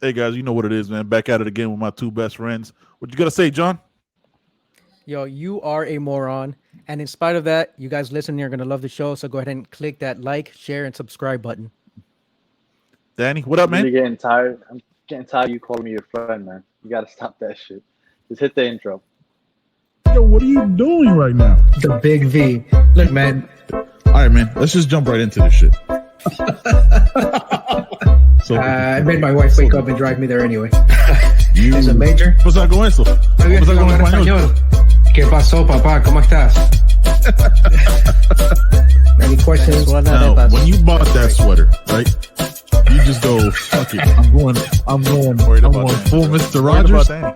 Hey guys, you know what it is, man. Back at it again with my two best friends. What you gotta say, John? Yo, you are a moron. And in spite of that, you guys listening are going to love the show. So go ahead and click that like, share, and subscribe button. Danny, what up, I'm man? really getting tired. I'm getting tired of you calling me your friend, man. You gotta stop that shit. Just hit the intro. Yo, what are you doing right now? The big V. Look, man. All right, man. Let's just jump right into this shit. I made my wife wake up and drive me there anyway. You... Es a major. Cosa con eso? Muy bien, Cosa con hablar español? español. ¿Qué pasó, papá? ¿Cómo estás? Any questions? Now, when you bought that sweater, right? You just go, fuck it. I'm going full Mr. Rogers. I'm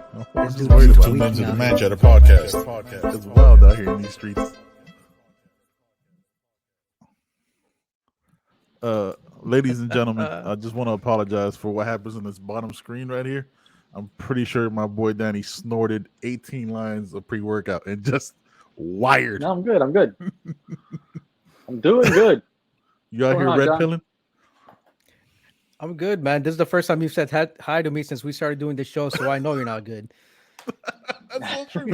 just worried about 2 minutes of the Man Chatter podcast. It's wild out here in these streets. Ladies and gentlemen, I just want to apologize for what happens on this bottom screen right here. I'm pretty sure my boy Danny snorted 18 lines of pre-workout and just wired. No, I'm good. I'm doing good. You out here red pilling? I'm good, man. This is the first time you've said hi to me since we started doing the show, so I know you're not good. That's so true.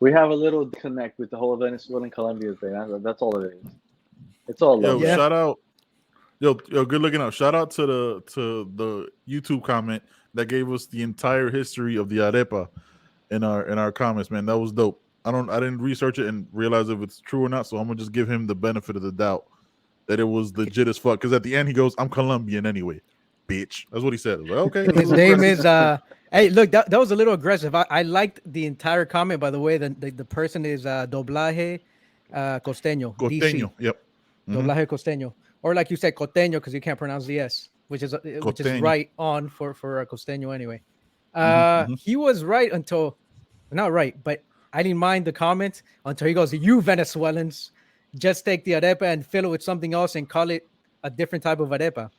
We have a little connect with the whole Venezuelan Colombia thing. That's all it is. It's all love. Yo, shout out. Yo, good looking out. Shout out to the YouTube comment that gave us the entire history of the arepa in our comments, man. That was dope. I didn't research it and realize if it's true or not, so I'm gonna just give him the benefit of the doubt that it was legit as fuck. Because at the end he goes, "I'm Colombian anyway, bitch." That's what he said. I was like, okay. His name is Hey, look, that was a little aggressive. I liked the entire comment, by the way. The person is Doblaje Costeño. Costeño, DC. yep. Doblaje Costeño. Or like you said, Costeño, because you can't pronounce the S, which is right on for Costeño anyway. He was right until, not right, but I didn't mind the comment until he goes, "You Venezuelans just take the arepa and fill it with something else and call it a different type of arepa."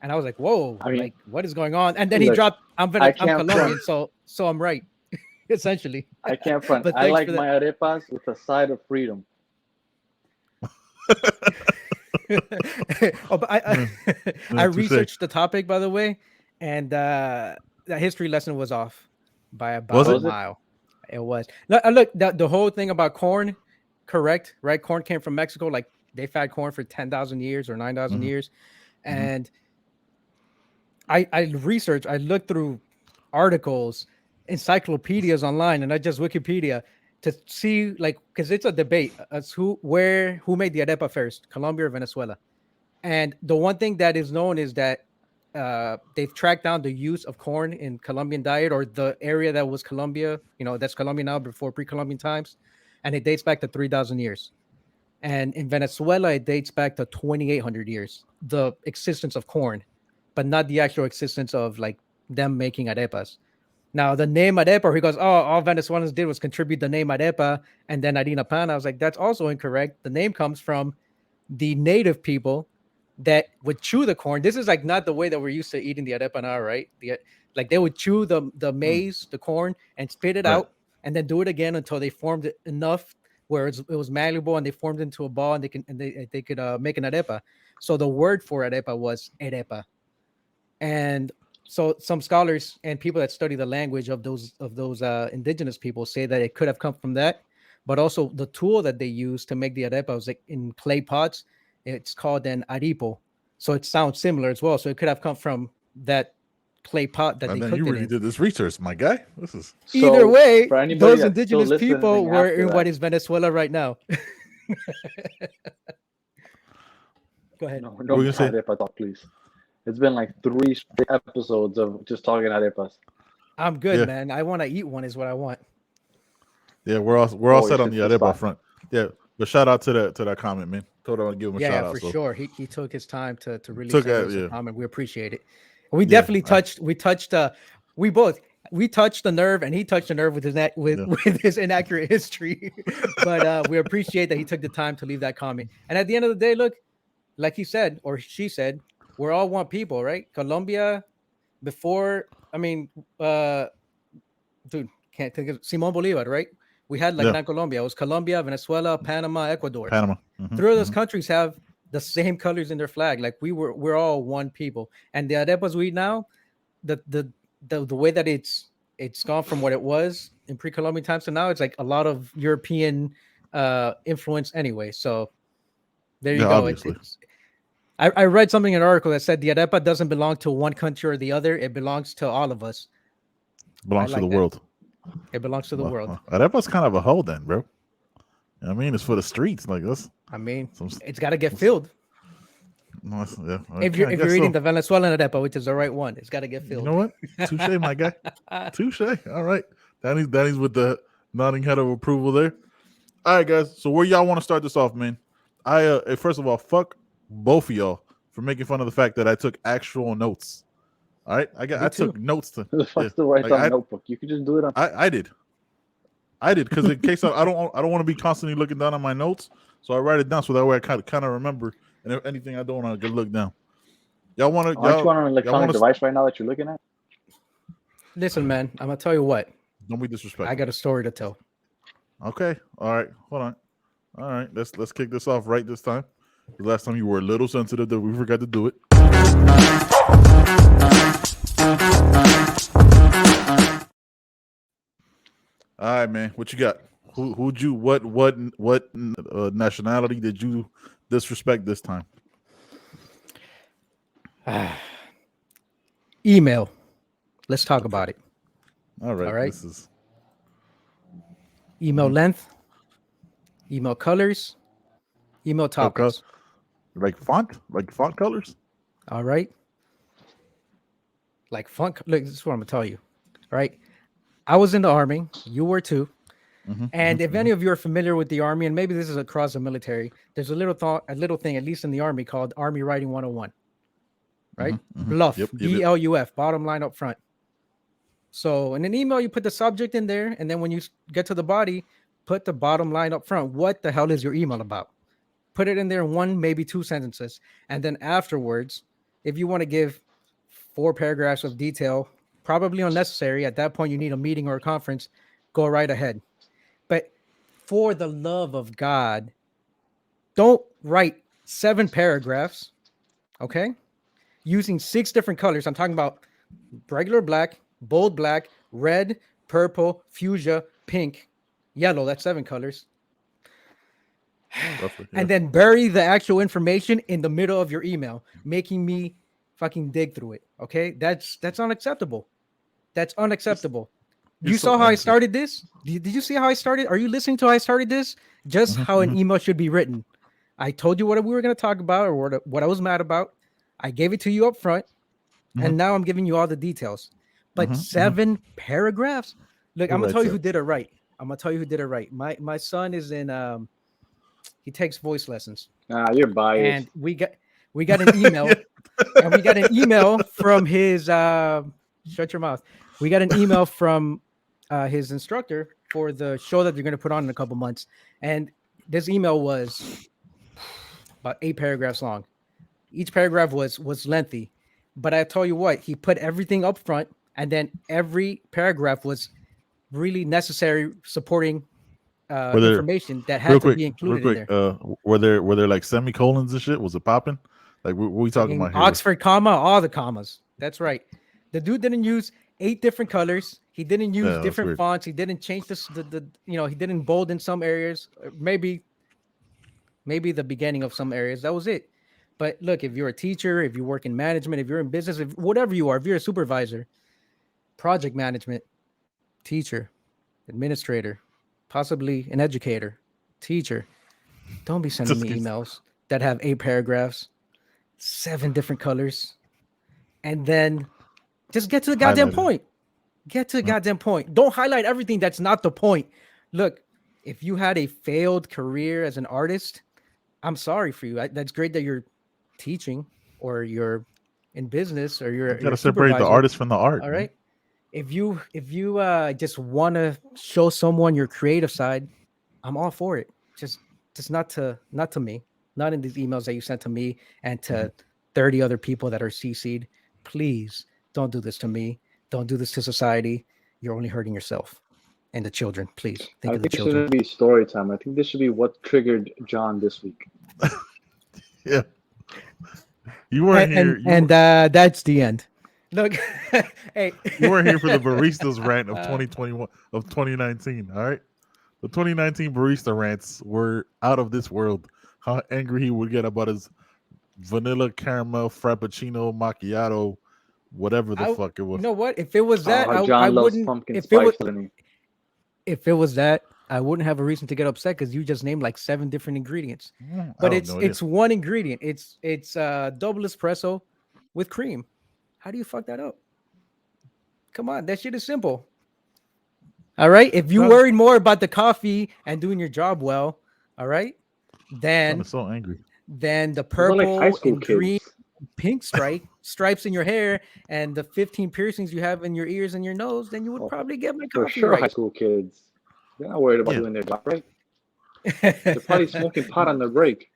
And I was like, "Whoa, like what is going on?" And then he dropped, "I'm Colombian, so I'm right," essentially. I can't front. I like my arepas with a side of freedom. But I researched the topic, by the way, and that history lesson was off by about a mile. It was. Look, the whole thing about corn, correct, right? Corn came from Mexico. Like they've had corn for 10,000 years or 9,000 years, and I researched. I looked through articles, encyclopedias online, and not just Wikipedia, to see, like, because it's a debate as who made the arepa first, Colombia or Venezuela. And the one thing that is known is that they've tracked down the use of corn in Colombian diet, or the area that was Colombia, that's Colombia now before pre-Columbian times, and it dates back to 3,000 years. And in Venezuela, it dates back to 2,800 years, the existence of corn, but not the actual existence of like them making arepas. Now, the name arepa, he goes, "Oh, all Venezuelans did was contribute the name arepa and then harina pan." I was like, that's also incorrect. The name comes from the native people that would chew the corn. This is like not the way that we're used to eating the arepa now, right? Like they would chew the maize, the corn, and spit it out, and then do it again until they formed it enough where it was malleable and they formed into a ball, and they could make an arepa. So the word for arepa was arepa. And so some scholars and people that study the language of those indigenous people say that it could have come from that, but also the tool that they use to make the arepa was like in clay pots. It's called an aripo, so it sounds similar as well. So it could have come from that clay pot that they cooked you really did this research, my guy. This is either way. Those indigenous people were in what is Venezuela right now. Go ahead. No arepa talk, please. It's been like 3 episodes of just talking arepas. I'm good, man. I want to eat one is what I want. Yeah, we're all set on the arepa front. Yeah, but shout out to that comment, man. Told I want to give him a shout out. Yeah, for sure. He took his time to really send us a comment. We appreciate it. We definitely touched the nerve, and he touched the nerve with his inaccurate history. But we appreciate that he took the time to leave that comment. And at the end of the day, look, like he said or she said, we're all one people, right? Colombia, before, can't think of Simón Bolívar, right? We had Gran Colombia. It was Colombia, Venezuela, Panama, Ecuador. 3 of those countries have the same colors in their flag. Like we're all one people. And the arepas we eat now, the way that it's gone from what it was in pre-Columbian times to now, it's like a lot of European influence anyway. So there you go. I read something in an article that said the arepa doesn't belong to one country or the other. It belongs to all of us. Belongs to the world. It belongs to the world. Arepa's kind of a hoe then, bro. I mean, it's for the streets like this. I mean, it's got to get filled. Yeah, if you're eating the Venezuelan arepa, which is the right one, it's got to get filled. You know what? Touche, my guy. Touche. All right. Danny's with the nodding head of approval there. All right, guys. So where y'all want to start this off, man? First of all, fuck both of y'all for making fun of the fact that I took actual notes. All right, I took notes to. Who the fuck's to write on a notebook? You could just do it on. I did because in case I don't want to be constantly looking down on my notes, so I write it down so that way I kind of remember, and if anything I don't want to look down. Y'all want to? Aren't you on an electronic device right now that you're looking at? Listen, man, I'm gonna tell you what. Don't be disrespectful. I got a story to tell. Okay, all right, hold on. All right, let's kick this off right this time. The last time you were a little sensitive that we forgot to do it. All right, man. What you got? Who'd you? What nationality did you disrespect this time? Email. Let's talk about it. All right. All right. This is email length, email colors, email topics. Like font colors. All right. Like font. Look, this is what I'm gonna tell you. All right. I was in the Army. You were too. And if any of you are familiar with the Army, and maybe this is across the military, there's a little thing, at least in the Army, called Army Writing 101. Right? Bluff. BLUF. Bottom line up front. So in an email, you put the subject in there, and then when you get to the body, put the bottom line up front. What the hell is your email about? Put it in there in 1, maybe 2 sentences. And then afterwards, if you want to give 4 paragraphs of detail, probably unnecessary. At that point, you need a meeting or a conference. Go right ahead. But for the love of God, don't write 7 paragraphs, okay? Using 6 different colors. I'm talking about regular black, bold black, red, purple, fuchsia, pink, yellow. That's 7 colors. Roughly, yeah. And then bury the actual information in the middle of your email, making me fucking dig through it. Okay, that's unacceptable. That's unacceptable. You saw how I started this? Did you see how I started? Are you listening to how I started this? Just how an email should be written. I told you what we were going to talk about or what I was mad about. I gave it to you up front, and now I'm giving you all the details. But 7 paragraphs? Look, I'm going to tell you who did it right. My son is in he takes voice lessons. You're biased. And we got an email and we got an email from his shut your mouth. We got an email from his instructor for the show that they're going to put on in a couple months. And this email was about 8 paragraphs long. Each paragraph was lengthy. But I tell you what, he put everything up front, and then every paragraph was really necessary supporting information that had to be included in there. Were there like semicolons and shit? Was it popping? Like what we talking about here? Oxford comma, all the commas. That's right. The dude didn't use 8 different colors. He didn't use different fonts. He didn't change the he didn't bold in some areas. Maybe the beginning of some areas. That was it. But look, if you're a teacher, if you work in management, if you're in business, whatever you are, if you're a supervisor, project management, teacher, administrator, possibly an educator, teacher, don't be sending me emails that have 8 paragraphs, 7 different colors, and then just get to the goddamn point. Get to the goddamn point. Don't highlight everything that's not the point. Look, if you had a failed career as an artist, I'm sorry for you. That's great that you're teaching or you're in business or you're got to separate the artist from the art. All right. If you just want to show someone your creative side, I'm all for it. Just not to me, not in these emails that you sent to me and to 30 other people that are CC'd. Please don't do this to me. Don't do this to society. You're only hurting yourself and the children. Please think of the children. This shouldn't be story time. I think this should be what triggered John this week. Yeah. You weren't here. That's the end. Look, hey, you weren't here for the baristas rant of 2021 of 2019. All right, the 2019 barista rants were out of this world. How angry he would get about his vanilla caramel frappuccino macchiato, whatever the fuck it was. You know what? If it was that, John I loves wouldn't. pumpkin If spice. If it was that, I wouldn't have a reason to get upset because you just named like 7 different ingredients. But it's one ingredient. It's double espresso with cream. How do you fuck that up? Come on, that shit is simple. All right. If you worried more about the coffee and doing your job well, all right, then I'm so angry. Then the purple like and green, pink stripes in your hair, and the 15 piercings you have in your ears and your nose, then you would probably get my coffee. For sure, right. high school kids. They're not worried about doing their job right. They're probably smoking pot on their break.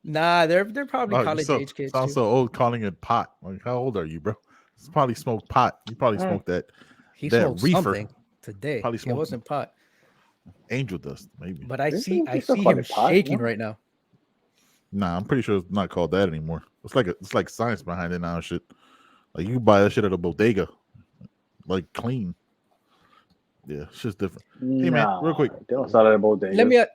Nah, they're probably college age kids. Sounds so old calling it pot. Like, how old are you, bro? It's probably smoked pot. You probably smoked that. He that smoked reefer. Something today. Probably it wasn't pot. Angel dust, maybe. But I see him shaking right now. Nah, I'm pretty sure it's not called that anymore. It's like science behind it now and shit. Like you buy that shit at a bodega. Like clean. Yeah, it's just different. Hey man, real quick. They don't sell it at bodegas.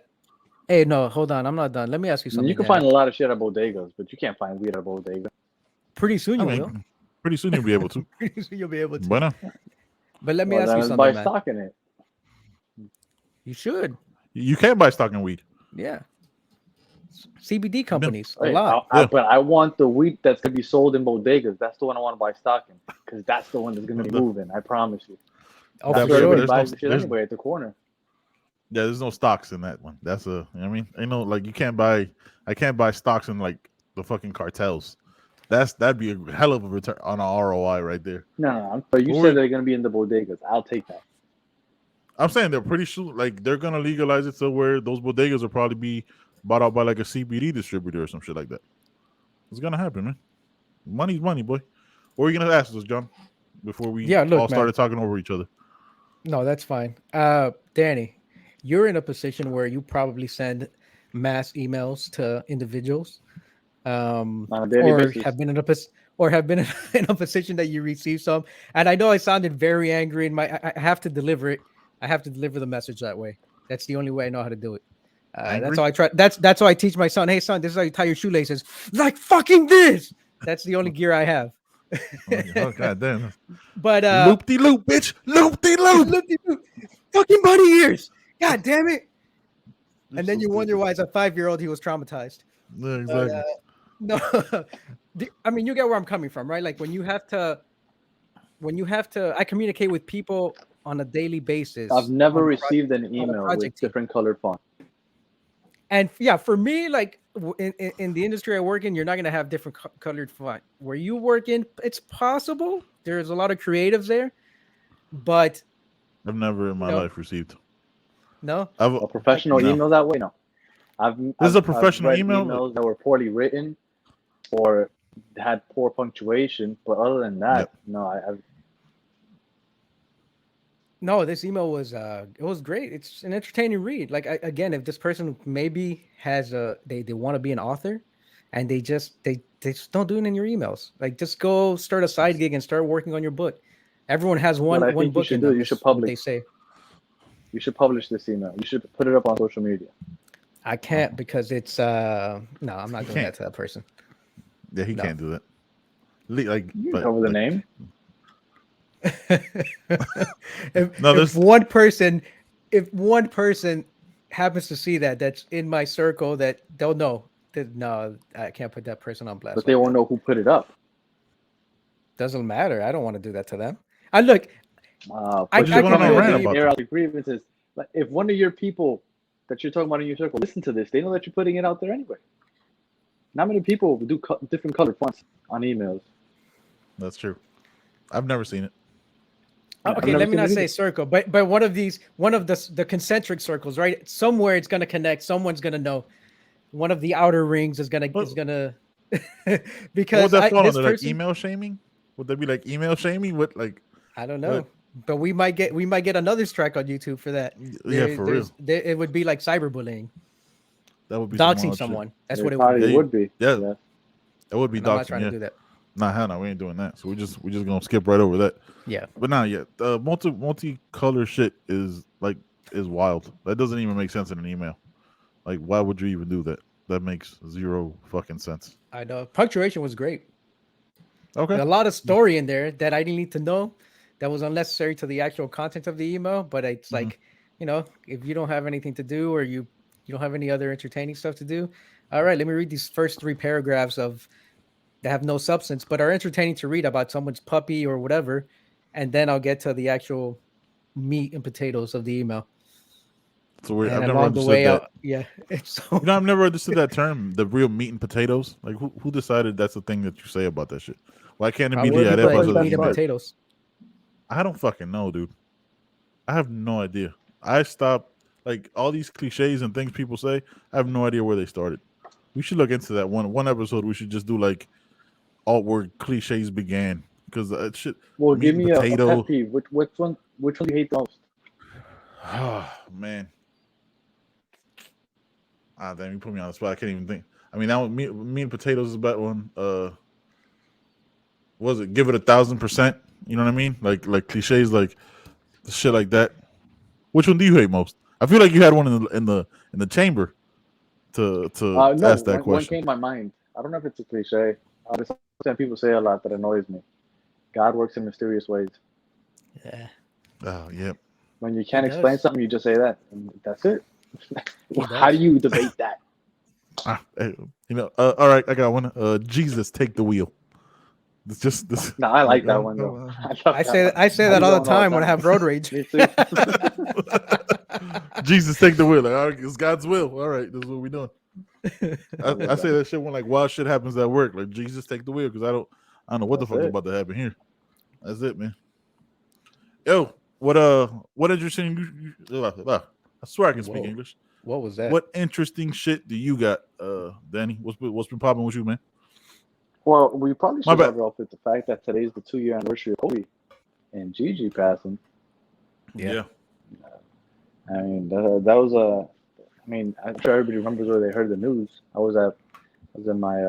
Hey, no, hold on. I'm not done. Let me ask you something. You can find a lot of shit at bodegas, but you can't find weed at a bodega. Pretty soon you will. Pretty soon you'll be able to. Pretty soon you'll be able to. Bueno. But let me ask you something, buy man. stock in it. You should. You can buy stock in weed. Yeah. CBD companies, a lot. But I want the weed that's going to be sold in bodegas. That's the one I want to buy stock in because that's the one that's going to be moving. I promise you. Oh, for sure. Buys the shit anyway at the corner. Yeah, there's no stocks in that one. That's I mean, like you can't buy. I can't buy stocks in like the fucking cartels. That'd be a hell of a return on an ROI right there. No. But you said they're going to be in the bodegas. I'll take that. I'm saying they're pretty sure, like they're gonna legalize it to where those bodegas will probably be bought out by like a CBD distributor or some shit like that. It's gonna happen, man. Money's money, boy. What are you gonna ask us, John? Before we started talking over each other. No, that's fine. Danny, you're in a position where you probably send mass emails to individuals, or have been in a position that you receive some. And I know I sounded very angry, and I have to deliver it. I have to deliver the message that way. That's the only way I know how to do it. That's how I try. That's how I teach my son. Hey, son, this is how you tie your shoelaces. Like fucking this. That's the only gear I have. Oh god damn! But loop de loop, bitch, loop de loop, fucking bunny ears. God damn it! And then you wonder why, as a 5-year-old, he was traumatized. Yeah, exactly. No, I mean you get where I'm coming from, right? Like when you have to, I communicate with people on a daily basis. I've never received an email with different colored font. And yeah, for me, like in the industry I work in, you're not going to have different colored font. Where you work in, it's possible. There's a lot of creatives there, but I've never in my life received. No, a professional email that way. No, This is a professional email. Emails that were poorly written or had poor punctuation, but other than that, no, No, this email was it was great. It's an entertaining read. Like again, if this person maybe has they want to be an author, and they just don't do it in your emails. Like just go start a side gig and start working on your book. Everyone has one book in them. You should publish. They say you should publish this email. You should put it up on social media. I can't because it's no, I'm not doing that to that person. Yeah, he can't do that. Like you cover the name. if one person happens to see that's in my circle, that they'll know that no, I can't put that person on blast. But they won't know who put it up. Doesn't matter. I don't want to do that to them. I look. I air out the grievances. Like if one of your people that you're talking about in your circle listen to this, they know that you're putting it out there anyway. Not many people do different colored fonts on emails. That's true. I've never seen it. Okay, let me not say circle, but one of the concentric circles, right? Somewhere it's gonna connect. Someone's gonna know. One of the outer rings is gonna because would that fall under like email shaming? Would that be like email shaming? What like? I don't know, but we might get another strike on YouTube for that. Yeah, for real. It would be like cyberbullying. That would be doxing someone. That's what it probably would be. Yeah. That would be doxing. I'm not trying to do that. Nah, hell no, we ain't doing that. So we just gonna skip right over that. Yeah. But now, multicolor shit is wild. That doesn't even make sense in an email. Like, why would you even do that? That makes zero fucking sense. I know. Punctuation was great. Okay. There's a lot of story in there that I didn't need to know. That was unnecessary to the actual content of the email. But it's like, if you don't have anything to do or you don't have any other entertaining stuff to do, all right, let me read these first 3 paragraphs that have no substance but are entertaining to read about someone's puppy or whatever, and then I'll get to the actual meat and potatoes of the email. So weird. I've never understood that. I've never understood that term, the real meat and potatoes. Like, who decided that's the thing that you say about that shit? Why can't it be the meat and potatoes? I don't fucking know, dude. I have no idea. I stopped, like, all these cliches and things people say. I have no idea where they started. We should look into that one episode. We should just do like all where cliches began, because shit. Well, give me a pet peeve. Which one do you hate the most? Oh man. Damn, you put me on the spot. I can't even think. I mean, that one, meat and potatoes is a bad one. What was it? Give it 1,000%. You know what I mean? Like cliches, like shit like that. Which one do you hate most? I feel like you had one in the chamber to ask that question. One came to my mind. I don't know if it's a cliche. It's something people say a lot that annoys me. God works in mysterious ways. Yeah. Oh, yeah. When you can't explain something, you just say that, and that's it. How do you debate that? All right, I got one. Jesus, take the wheel. It's just this. No, I like that one though. I say that all the time when I have road rage. Me too. Jesus, take the wheel. Like, all right, it's God's will. All right, this is what we're doing. I say that shit when like wild shit happens at work. Like, Jesus, take the wheel, because I don't know what the fuck is about to happen here. That's it, man. Yo, what interesting? I swear I can speak English. What was that? What interesting shit do you got, Danny? What's been popping with you, man? Well, we probably should start off with the fact that today's the 2-year anniversary of Kobe and Gigi passing. Yeah. I mean, that was I mean, I'm sure everybody remembers where they heard the news. I was in my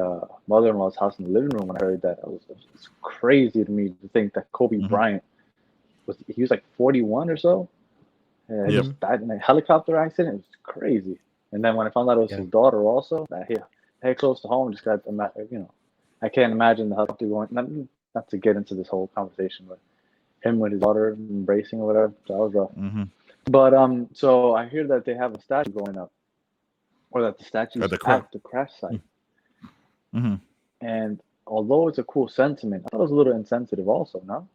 mother-in-law's house in the living room when I heard that. It's crazy to me to think that Kobe Bryant he was like 41 or so. And he just died in a helicopter accident. It was crazy. And then when I found out it was his daughter also, that hit close to home, just got I can't imagine the helicopter going. Not to get into this whole conversation, but him with his daughter embracing or whatever. So that was rough. Mm-hmm. But so I hear that they have a statue going up, or that the statue is at the crash site. Mm-hmm. And although it's a cool sentiment, I thought it was a little insensitive also, no?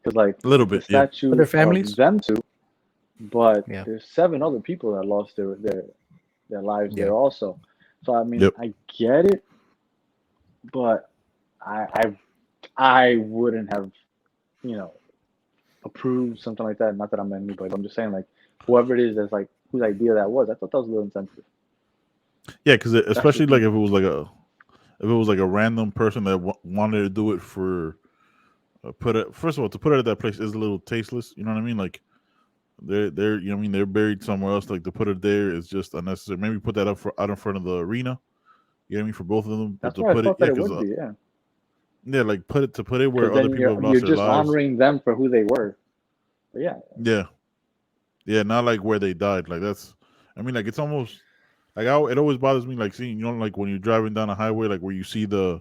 Because like a little bit, the statue for their families, them too, but there's 7 other people that lost their lives there also. So I mean, I get it, but I wouldn't have, approved something like that. Not that I'm anybody, but I'm just saying, like, whoever it is that's like whose idea that was, I thought that was a little insensitive. Yeah, because especially like if it was like a random person that wanted to do it for first of all, to put it at that place is a little tasteless. You know what I mean? Like they're they're buried somewhere else. Like to put it there is just unnecessary. Maybe put that out in front of the arena. You know what I mean? For both of them. That's to why put I thought that it would be. Yeah, like put it where other people have lost their lives. You're just honoring them for who they were. But yeah, not like where they died. Like that's, I mean, like it's almost like it always bothers me, like seeing, like when you're driving down a highway, like where you see the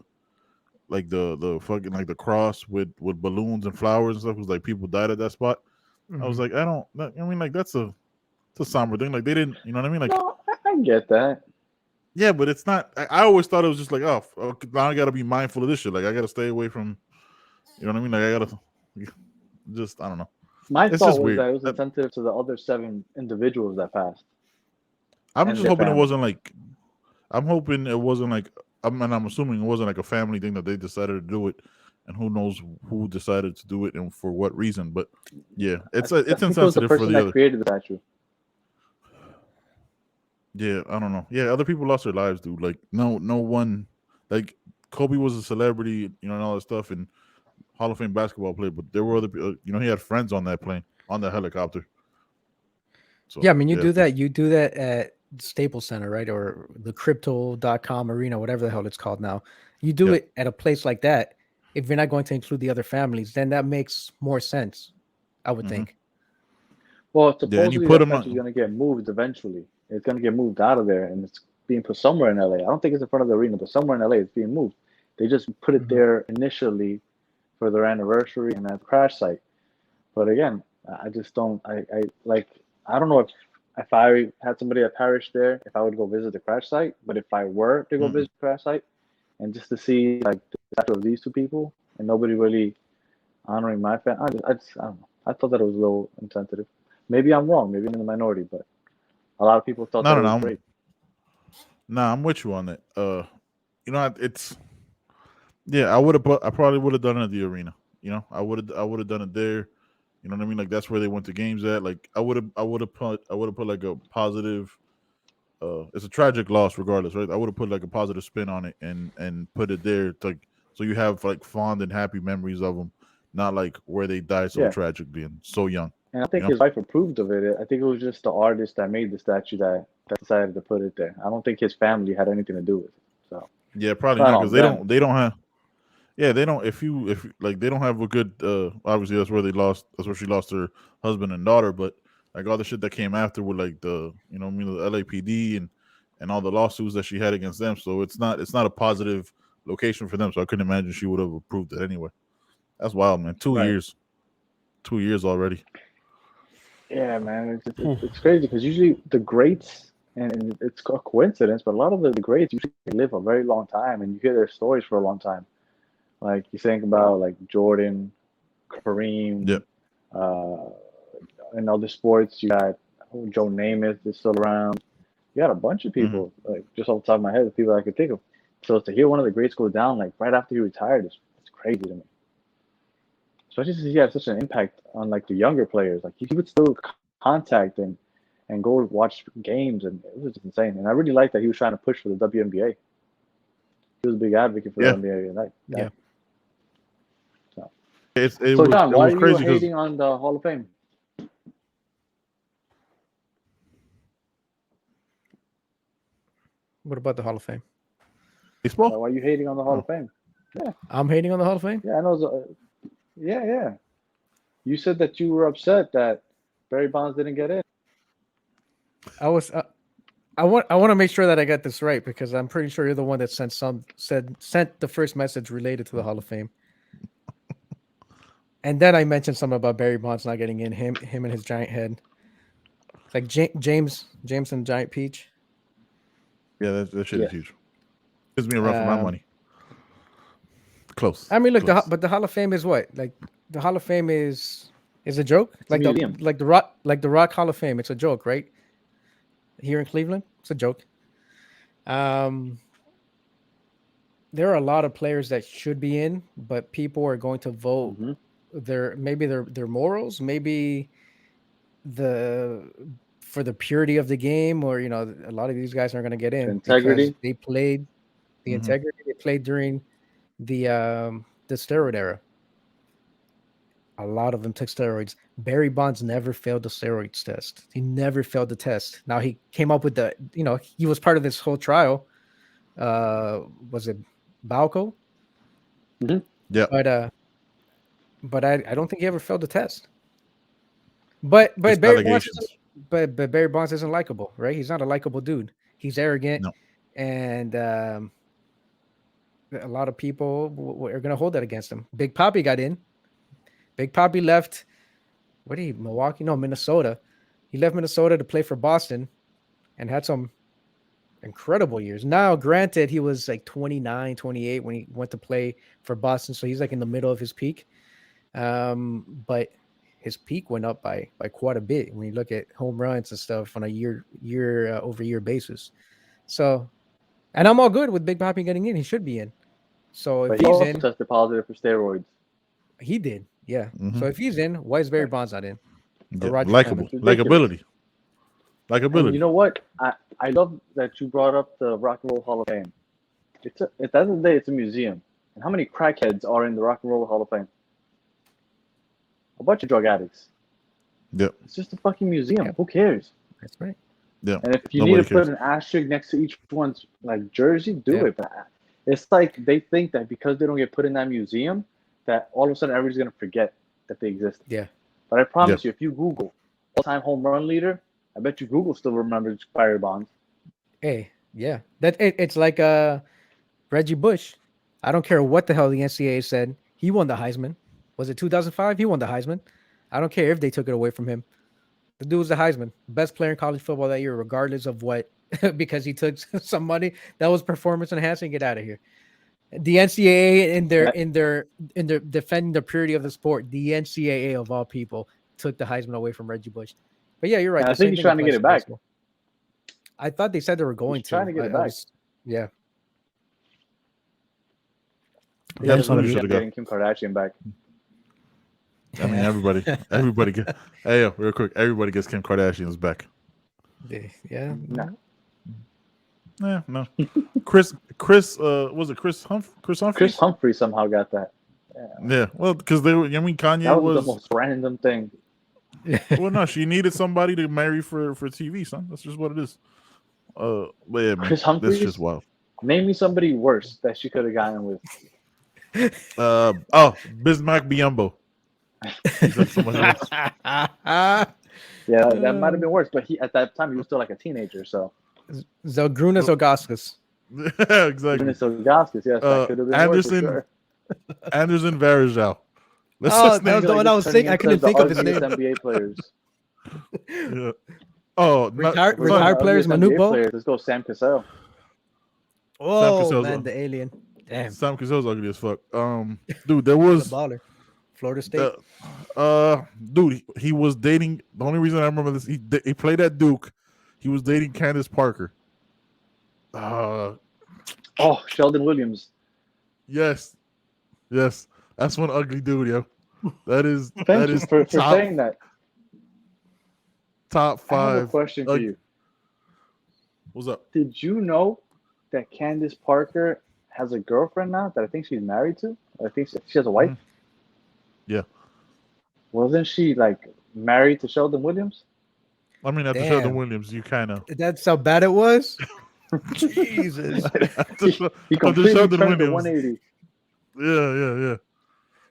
fucking like the cross with balloons and flowers and stuff, because like people died at that spot. Mm-hmm. I was like, I mean, like that's a somber thing. Like they didn't, you know what I mean? Like no, I get that. Yeah, but it's not. I always thought it was just like, oh, now I got to be mindful of this shit. Like I got to stay away from, you know what I mean? Like I got to just, I don't know. My thought was that it was insensitive to the other 7 individuals that passed. I'm just hoping it wasn't like. I'm hoping it wasn't like. I'm assuming it wasn't like a family thing that they decided to do it, and who knows who decided to do it and for what reason. But yeah, it's insensitive for the other. Created the statue. Yeah, I don't know. Yeah, other people lost their lives, dude. Like no one, like Kobe was a celebrity, and all that stuff, and Hall of Fame basketball player. But there were other people. He had friends on that plane, on that helicopter. So, yeah, I mean, you do that Staples Center, right? Or the crypto.com arena, whatever the hell it's called now. You do it at a place like that. If you're not going to include the other families, then that makes more sense, I would think. Well, supposedly that statue is going to get moved eventually. It's going to get moved out of there, and it's being put somewhere in LA. I don't think it's in front of the arena, but somewhere in LA it's being moved. They just put it there initially for their anniversary and at the crash site. But again, I just don't. I don't know if I had somebody that perished there, if I would go visit the crash site. But if I were to go visit the crash site, and just to see like the statue of these two people, and nobody really honoring my family, I don't know. I thought that it was a little insensitive. Maybe I'm wrong. Maybe I'm in the minority, but a lot of people thought that was great. Nah, I'm with you on that. You know, it's I probably would have done it at the arena. You know, I would have done it there. You know what I mean? Like that's where they went to games at. Like I would have put like a positive. It's a tragic loss, regardless, right? I would have put like a positive spin on it and put it there, so you have like fond and happy memories of them, not like where they died so tragically and so young. And I think his wife approved of it. I think it was just the artist that made the statue that decided to put it there. I don't think his family had anything to do with it. So yeah, probably not, because they don't have. Yeah, they don't. If like they don't have a good. Obviously, that's where they lost. That's where she lost her husband and daughter. But like all the shit that came after with like the the LAPD and all the lawsuits that she had against them. So it's not a positive location for them. So I couldn't imagine she would have approved it anyway. That's wild, man. 2 years. 2 years already. Yeah, man, it's crazy because usually the greats, and it's a coincidence, but a lot of the greats usually live a very long time, and you hear their stories for a long time. Like you think about like Jordan, Kareem, in other sports, you got Joe Namath is still around. You got a bunch of people, like just off the top of my head, the people I could think of. So to hear one of the greats go down like right after he retired is crazy to me. Especially since he had such an impact on like the younger players. Like he would still contact and go watch games, and it was just insane. And I really liked that he was trying to push for the WNBA. He was a big advocate for the WNBA. Yeah. So John, why are you hating on the Hall of Fame? What about the Hall of Fame? Why are you hating on the Hall of Fame? Yeah, I'm hating on the Hall of Fame. Yeah, I know. Yeah. You said that you were upset that Barry Bonds didn't get in. I was. I want to make sure that I got this right, because I'm pretty sure you're the one that sent the first message related to the Hall of Fame. And then I mentioned something about Barry Bonds not getting in, him and his giant head. It's like James and Giant Peach. Yeah, that shit is huge. Gives me a run for my money. Close. I mean, look, but the Hall of Fame is what? Like the Hall of Fame is a joke. Like the Rock Hall of Fame, it's a joke, right? Here in Cleveland, it's a joke. There are a lot of players that should be in, but people are going to vote their morals, maybe for the purity of the game, or a lot of these guys aren't going to get in integrity. Because they played the integrity. They played during the steroid era. A lot of them took steroids. Barry Bonds never failed the steroids test. He never failed the test. Now he came up with he was part of this whole trial. Was it Balco? Yeah. But I don't think he ever failed the test. But Barry Bonds isn't likable, right? He's not a likable dude. He's arrogant, and a lot of people are going to hold that against him. Big Papi got in. Big Papi left. Milwaukee? No, Minnesota. He left Minnesota to play for Boston, and had some incredible years. Now, granted, he was like 29, 28 when he went to play for Boston, so he's like in the middle of his peak. But his peak went up by quite a bit when you look at home runs and stuff on a year over year basis. So, and I'm all good with Big Papi getting in. He should be in. So if he's in, tested positive for steroids. He did, yeah. So if he's in, why is Barry Bonds not in? Likability. And you know what? I love that you brought up the Rock and Roll Hall of Fame. At the end of the day, it's a museum. And how many crackheads are in the Rock and Roll Hall of Fame? A bunch of drug addicts. Yep. It's just a fucking museum. Who cares? That's right. Yeah. And if you need to put an asterisk next to each one's like jersey, do it. But it's like they think that because they don't get put in that museum, that all of a sudden everybody's gonna forget that they exist. Yeah. But I promise you, if you Google all-time home run leader, I bet you Google still remembers Barry Bonds. Hey, yeah, it's like Reggie Bush. I don't care what the hell the NCAA said. He won the Heisman. Was it 2005? He won the Heisman. I don't care if they took it away from him. The dude was the Heisman, best player in college football that year, regardless of what, because he took some money. That was performance enhancing. Get out of here. The NCAA in their defending the purity of the sport, the NCAA of all people took the Heisman away from Reggie Bush. But yeah, you're right. I think he's trying to get it back. I thought they said they were going to. Trying to get it back. Yeah. Yeah, just getting Kim Kardashian back. I mean, everybody get. Hey, real quick, everybody gets Kim Kardashian's back. Yeah. No. Yeah, no. Chris, was it Chris Humphrey? Chris Humphrey somehow got that. Yeah, well, because they were. I mean, Kanye that was the most random thing. Well, no, she needed somebody to marry for TV, son. That's just what it is. But yeah, man, Chris Humphrey. That's just wild. Name me somebody worse that she could have gotten with. Bismack Biyombo. Yeah, that might have been worse, but he at that time he was still like a teenager, so. Zalgrunas Ogaskas. Yeah, exactly. Zalgrunas Ogaskas, yes, that could have been Anderson, worse for sure. Anderson Varejao. That was the one I was saying. I couldn't think of his name. NBA players. Yeah. Oh, retired players, Manute Bol. Let's go, Sam Cassell. Oh man, the alien. Damn. Sam Cassell's ugly as fuck. Dude, there was the baller. Florida State. Dude, he was dating. The only reason I remember this, he played at Duke. He was dating Candace Parker. Sheldon Williams. Yes, that's one ugly dude, yo. That is for saying that. Top 5. I have a question for you. What's up? Did you know that Candace Parker has a girlfriend now that I think she's married to? I think she has a wife. Yeah. Wasn't she like married to Sheldon Williams? I mean, after Sheldon Williams, you kind of. That's how bad it was. Jesus. He completely turned the 180.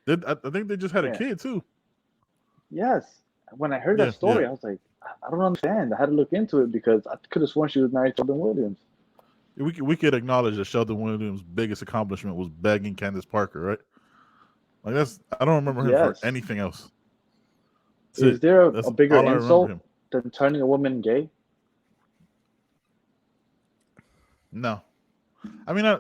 Yeah. I think they just had a kid too. Yes. When I heard that story, I was like, I don't understand. I had to look into it because I could have sworn she was married to Sheldon Williams. We could acknowledge that Sheldon Williams' biggest accomplishment was begging Candace Parker, right? Like I don't remember him for anything else. Is there a bigger insult than turning a woman gay? No. I mean,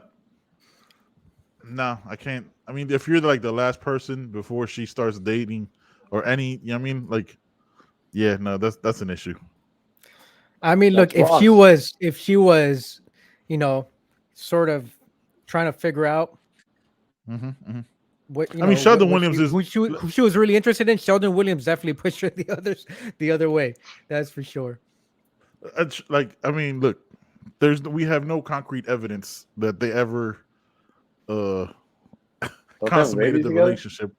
no, I can't. I mean, if you're like the last person before she starts dating or any, you know what I mean? Like, yeah, no, that's an issue. I mean, look, if she was, you know, sort of trying to figure out what, I mean, Sheldon Williams is who she was really interested in. Sheldon Williams definitely pushed her the other way. That's for sure. Like, I mean, look, we have no concrete evidence that they ever consummated the relationship.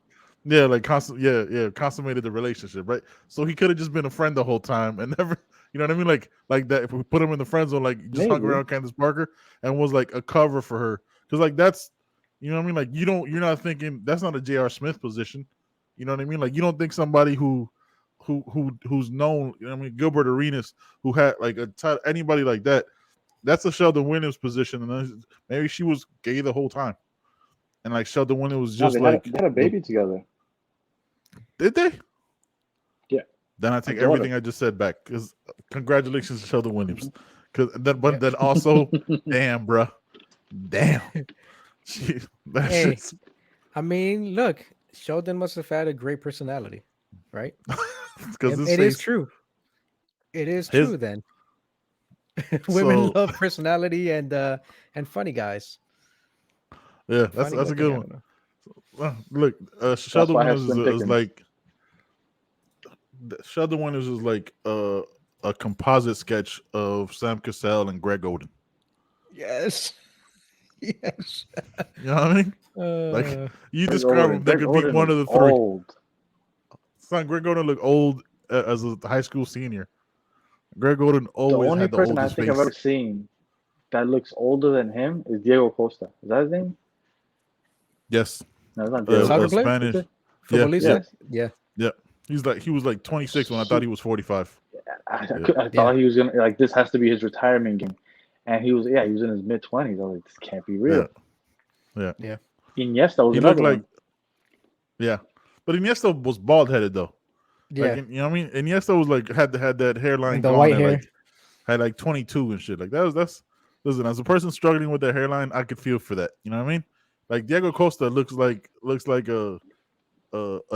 Yeah, like consummated the relationship, right? So he could have just been a friend the whole time and never, you know what I mean? Like that. If we put him in the friend zone, like just hung around Candace Parker and was like a cover for her, because like that's, you know what I mean? Like you're not thinking that's not a J.R. Smith position. You know what I mean? Like you don't think somebody who's known. You know what I mean? Gilbert Arenas, who had like anybody like that. That's a Sheldon Williams position, and maybe she was gay the whole time, and like Sheldon Williams was just they had a baby together. Did they? Yeah. Then I take everything I just said back. Because congratulations to Sheldon Williams. But then also, damn, bro, damn. I mean, look, Sheldon must have had a great personality, right? It is true. It is true. Then women love personality and funny guys. Yeah, that's a good one. Look, Sheldon Williams is like Sheldon Williams is like a composite sketch of Sam Cassell and Greg Oden. Yes. You know what I mean? Like you describe him, they could be one of the three. Son, Greg Oden look old as a high school senior. Greg Oden always only had the person I oldest think face. I've ever seen that looks older than him is Diego Costa. Is that his name? Yes. No, it's not Diego. Soccer player? Spanish. Yeah. Yes. Yeah. He was like 26 when I thought he was 45. I thought he was gonna like this has to be his retirement game, and he was in his mid-20s. I was like, this can't be real. Yeah. Iniesta was He another looked like one. Yeah, but Iniesta was bald headed though. Yeah. Like, you know what I mean? Iniesta was like had that hairline And the gone white at, hair. like had like 22 and shit. Like that's listen, as a person struggling with their hairline, I could feel for that. You know what I mean? Like Diego Costa looks like a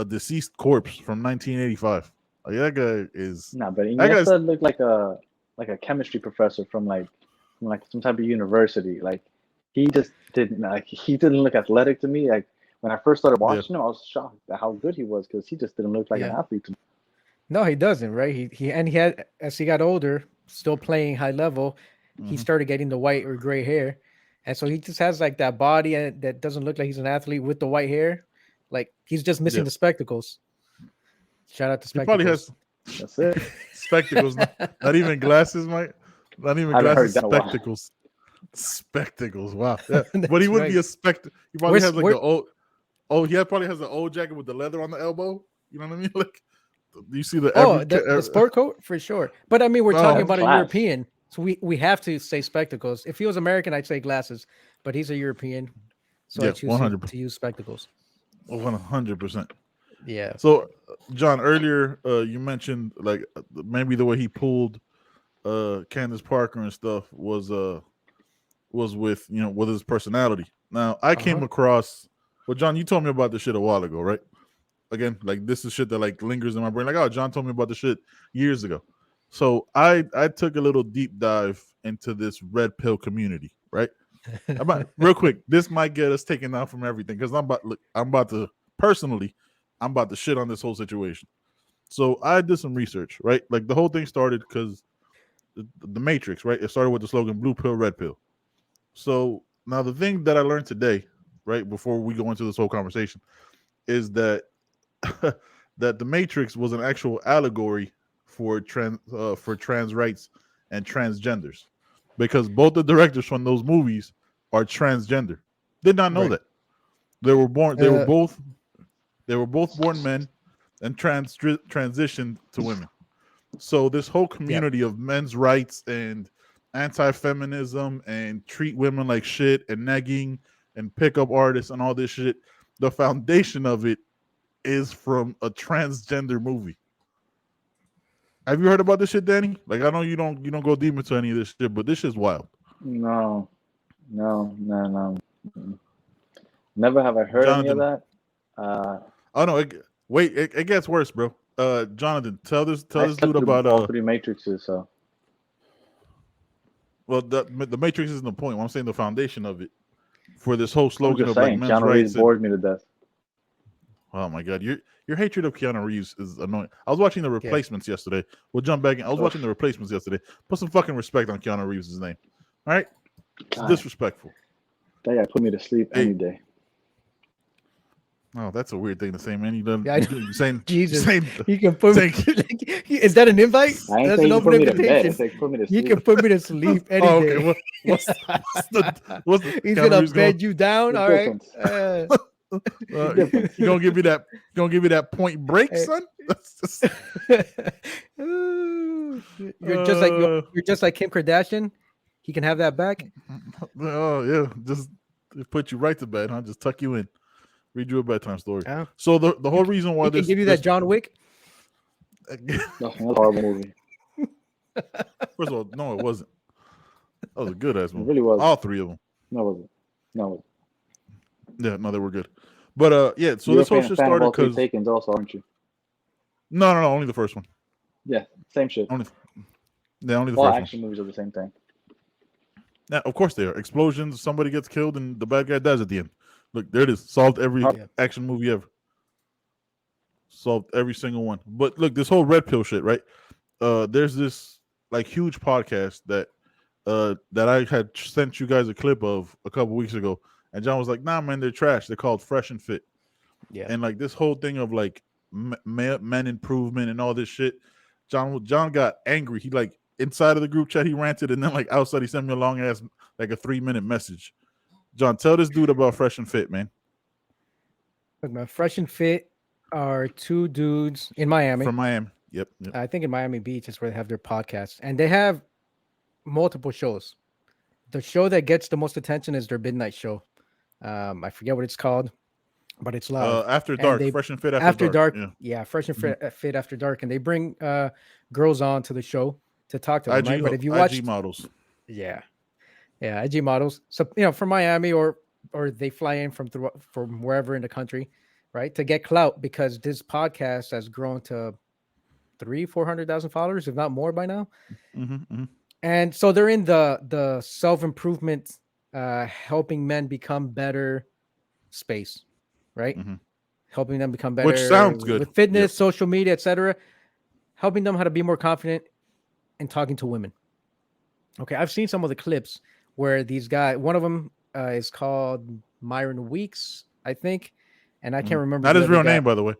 deceased corpse from 1985. Like that guy is Nah, but that guy's Iniesta looked like a chemistry professor from some type of university. Like he didn't look athletic to me. Like when I first started watching him, I was shocked at how good he was because he just didn't look like an athlete to me. No, he doesn't, right? He had, as he got older, still playing high level, he started getting the white or gray hair. And so he just has like that body and that doesn't look like he's an athlete with the white hair. Like he's just missing the spectacles. Shout out to spectacles. He probably has That's it. spectacles, not even glasses, Mike. Not even glasses, spectacles. Spectacles, wow. Yeah. But he wouldn't be a spectacle. He probably has like the old. Oh, he probably has an old jacket with the leather on the elbow. You know what I mean? Like, you see the sport coat for sure. But I mean, we're talking about class. a European, so we have to say spectacles. If he was American, I'd say glasses, but he's a European, so I choose 100%. to use spectacles. 100%. Yeah. So, John, earlier you mentioned like maybe the way he pulled Candace Parker and stuff was with with his personality. Now, I came across. Well, John, you told me about this shit a while ago, right? Again, like this is shit that like lingers in my brain. Like, oh, John told me about this shit years ago. So I took a little deep dive into this red pill community, right? Real quick, this might get us taken out from everything because I'm about to shit on this whole situation. So I did some research, right? Like the whole thing started because the Matrix, right? It started with the slogan "Blue pill, red pill." So now the thing that I learned today, right, before we go into this whole conversation, is that that the Matrix was an actual allegory for trans rights and transgenders, because both the directors from those movies are transgender. Did not know that. They were born. They were both born men and transitioned to women. So this whole community of men's rights and anti-feminism and treat women like shit and negging and pickup artists and all this shit, the foundation of it is from a transgender movie. Have you heard about this shit, Danny? Like, I know you don't go deep into any of this shit, but this shit's wild. No. Never have I heard any of that. Oh no! It gets worse, bro. Jonathan, tell this dude about all three Matrixes. So, well, the Matrix isn't the point. I'm saying the foundation of it for this whole slogan of like men's Keanu Reeves bored me to death. Oh my god, your hatred of Keanu Reeves is annoying. I was watching The Replacements yesterday. We'll jump back in. I was watching The Replacements yesterday. Put some fucking respect on Keanu Reeves' name. All right, it's disrespectful. That guy put me to sleep any day. Oh, that's a weird thing to say, man. Saying Jesus, saying, you can put me. Is that an invite? That's an open invitation. You can put me to sleep any day. Okay. He's gonna bed you down. All right. You gonna give me that Point Break, son? You're just like Kim Kardashian. He can have that back. Oh yeah, just put you right to bed, huh? Just tuck you in, read you a bedtime story. Yeah. So the whole reason why this give you that John Wick. That's a horrible movie. First of all, no, it wasn't. That was a good ass movie. It really was. All three of them. No, it wasn't. No. Yeah, no, they were good. But yeah, so this whole shit started because Takens also, aren't you? No, only the first one. Yeah, same shit. Only the all first one. action movies are the same thing. Yeah, of course they are. Explosions, somebody gets killed, and the bad guy dies at the end. Look, there it is. Solved every action movie ever. Solved every single one. But look, this whole red pill shit, right? There's this like huge podcast that I had sent you guys a clip of a couple weeks ago, and John was like, "Nah, man, they're trash. They're called Fresh and Fit." Yeah. And like this whole thing of like men improvement and all this shit, John got angry. He like inside of the group chat he ranted, and then like outside he sent me a long ass like a 3-minute message. John, tell this dude about Fresh and Fit, man. Look, man, Fresh and Fit are two dudes in Miami. From Miami. Yep. I think in Miami Beach is where they have their podcast, and they have multiple shows. The show that gets the most attention is their midnight show. I forget what it's called, but it's live. After Dark, Fresh and Fit After Dark. Yeah, Fresh and Fit After Dark, and they bring girls on to the show to talk to them. Right? But if you watch IG models, yeah, IG models. So from Miami or they fly in from wherever in the country, right, to get clout because this podcast has grown to 300,000-400,000 followers, if not more by now. And so they're in the self-improvement, helping men become better space, right? Helping them become better, which sounds good with fitness, social media, etc. Helping them how to be more confident in talking to women. Okay, I've seen some of the clips where these guys, one of them is called Myron Weeks, I think, and I can't remember. Not his real name, by the way.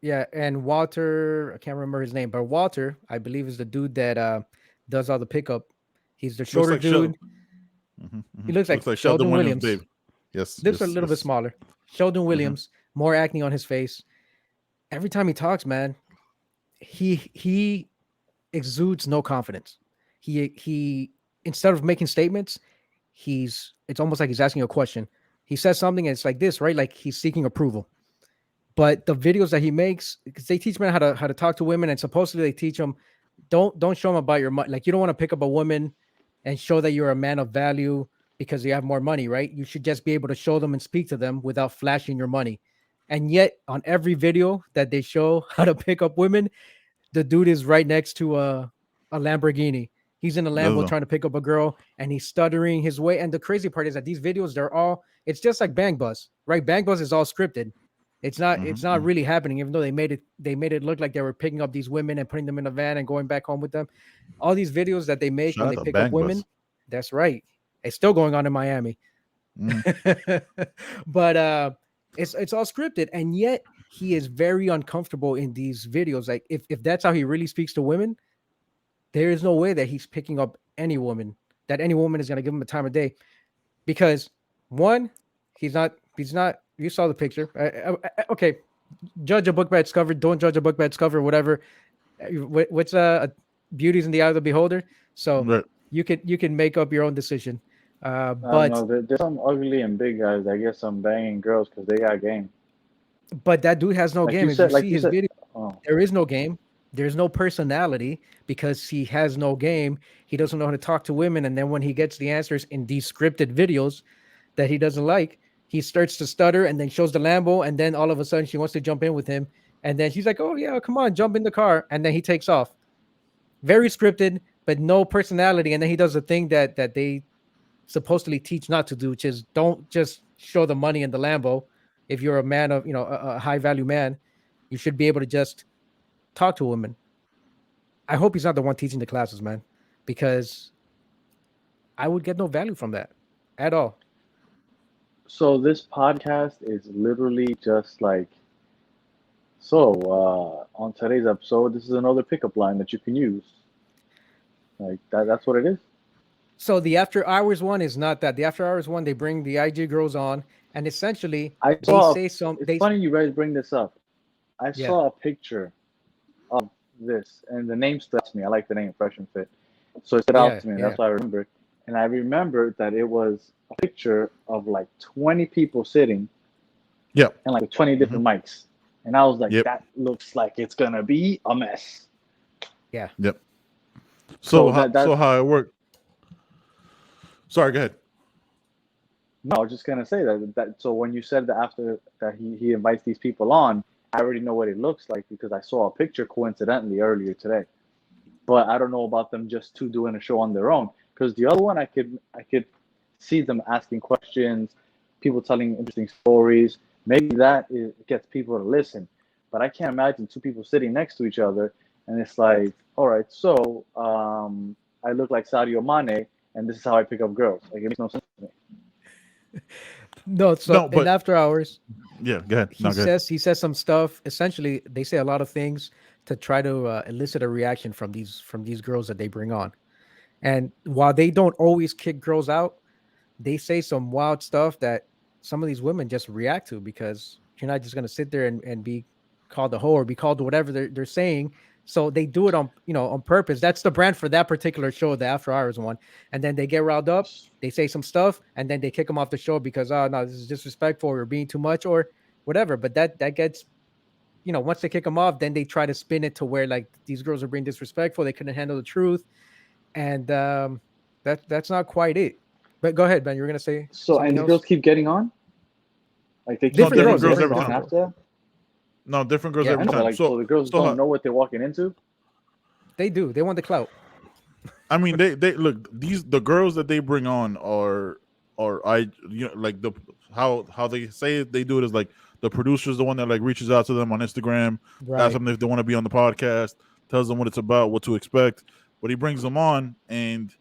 Yeah, and Walter, I can't remember his name, but Walter, I believe, is the dude that does all the pickup. He's the shorter dude. He looks like Sheldon Williams. Babe. Yes. Looks a little bit smaller. Sheldon Williams, more acne on his face. Every time he talks, man, he exudes no confidence. He instead of making statements, it's almost like he's asking a question. He says something and it's like this, right? Like he's seeking approval. But the videos that he makes, because they teach men how to talk to women, and supposedly they teach them, don't show them about your money. Like you don't want to pick up a woman and show that you're a man of value because you have more money, right? You should just be able to show them and speak to them without flashing your money. And yet, on every video that they show how to pick up women, the dude is right next to a Lamborghini. He's in a Lambo trying to pick up a girl, and he's stuttering his way. And the crazy part is that these videos, it's just like Bang Bus, right? Bang Bus is all scripted. It's not really happening, even though they made it look like they were picking up these women and putting them in a van and going back home with them. All these videos that they make when they pick up women, that's right. It's still going on in Miami. But it's all scripted, and yet he is very uncomfortable in these videos. Like if that's how he really speaks to women, there is no way that he's picking up any woman, that any woman is going to give him a time of day. Because one, he's not, you saw the picture. Okay. Judge a book by its cover. Don't judge a book by its cover, whatever. What's beauty's in the eye of the beholder. So you can make up your own decision. But no, there's some ugly and big guys that get some banging girls because they got game. But that dude has no game. If you see his video, there is no game. There's no personality because he has no game. He doesn't know how to talk to women. And then when he gets the answers in these scripted videos that he doesn't like, he starts to stutter and then shows the Lambo. And then all of a sudden she wants to jump in with him. And then she's like, oh yeah, come on, jump in the car. And then he takes off. Very scripted, but no personality. And then he does the thing that they supposedly teach not to do, which is don't just show the money in the Lambo. If you're a man of, a high value man, you should be able to just talk to a woman. I hope he's not the one teaching the classes, man, because I would get no value from that at all. So this podcast is literally just like, on today's episode, this is another pickup line that you can use. Like that's what it is. So the after hours one is not that. The after hours one, they bring the IG girls on, and essentially It's funny you guys bring this up. I saw a picture of this, and the name stood out to me. I like the name Fresh and Fit, so it stood out to me. That's why I remember. And I remembered that it was a picture of like 20 people sitting, and like 20 different mics. And I was like, that looks like it's gonna be a mess. Yeah. Yep. So how it worked? Sorry, go ahead. No, I was just gonna say that. So when you said that after that he invites these people on, I already know what it looks like because I saw a picture coincidentally earlier today. But I don't know about them just two doing a show on their own. Because the other one, I could see them asking questions, people telling interesting stories. Maybe that gets people to listen. But I can't imagine two people sitting next to each other and it's like, all right, so I look like Sadio Mane and this is how I pick up girls. Like it makes no sense to me. In after hours, go ahead. He says some stuff. Essentially, they say a lot of things to try to elicit a reaction from these girls that they bring on. And while they don't always kick girls out, they say some wild stuff that some of these women just react to, because you're not just going to sit there and be called a hoe or be called whatever they're saying. So they do it on purpose. That's the brand for that particular show, the After Hours one. And then they get riled up, they say some stuff, and then they kick them off the show because, oh no, this is disrespectful, or being too much or whatever. But that gets, once they kick them off, then they try to spin it to where like these girls are being disrespectful, they couldn't handle the truth. And that's not quite it. But go ahead, Ben. You were gonna say so, and the girls keep getting on, like they keep different girls every on time. after. No, different girls Yeah, every time. Like, so the girls don't know what they're walking into. They do. They want the clout. I mean, they look, the girls that they bring on are like how they say they do it is like the producer's the one that like reaches out to them on Instagram, asks them if they want to be on the podcast, tells them what it's about, what to expect. But he brings them on and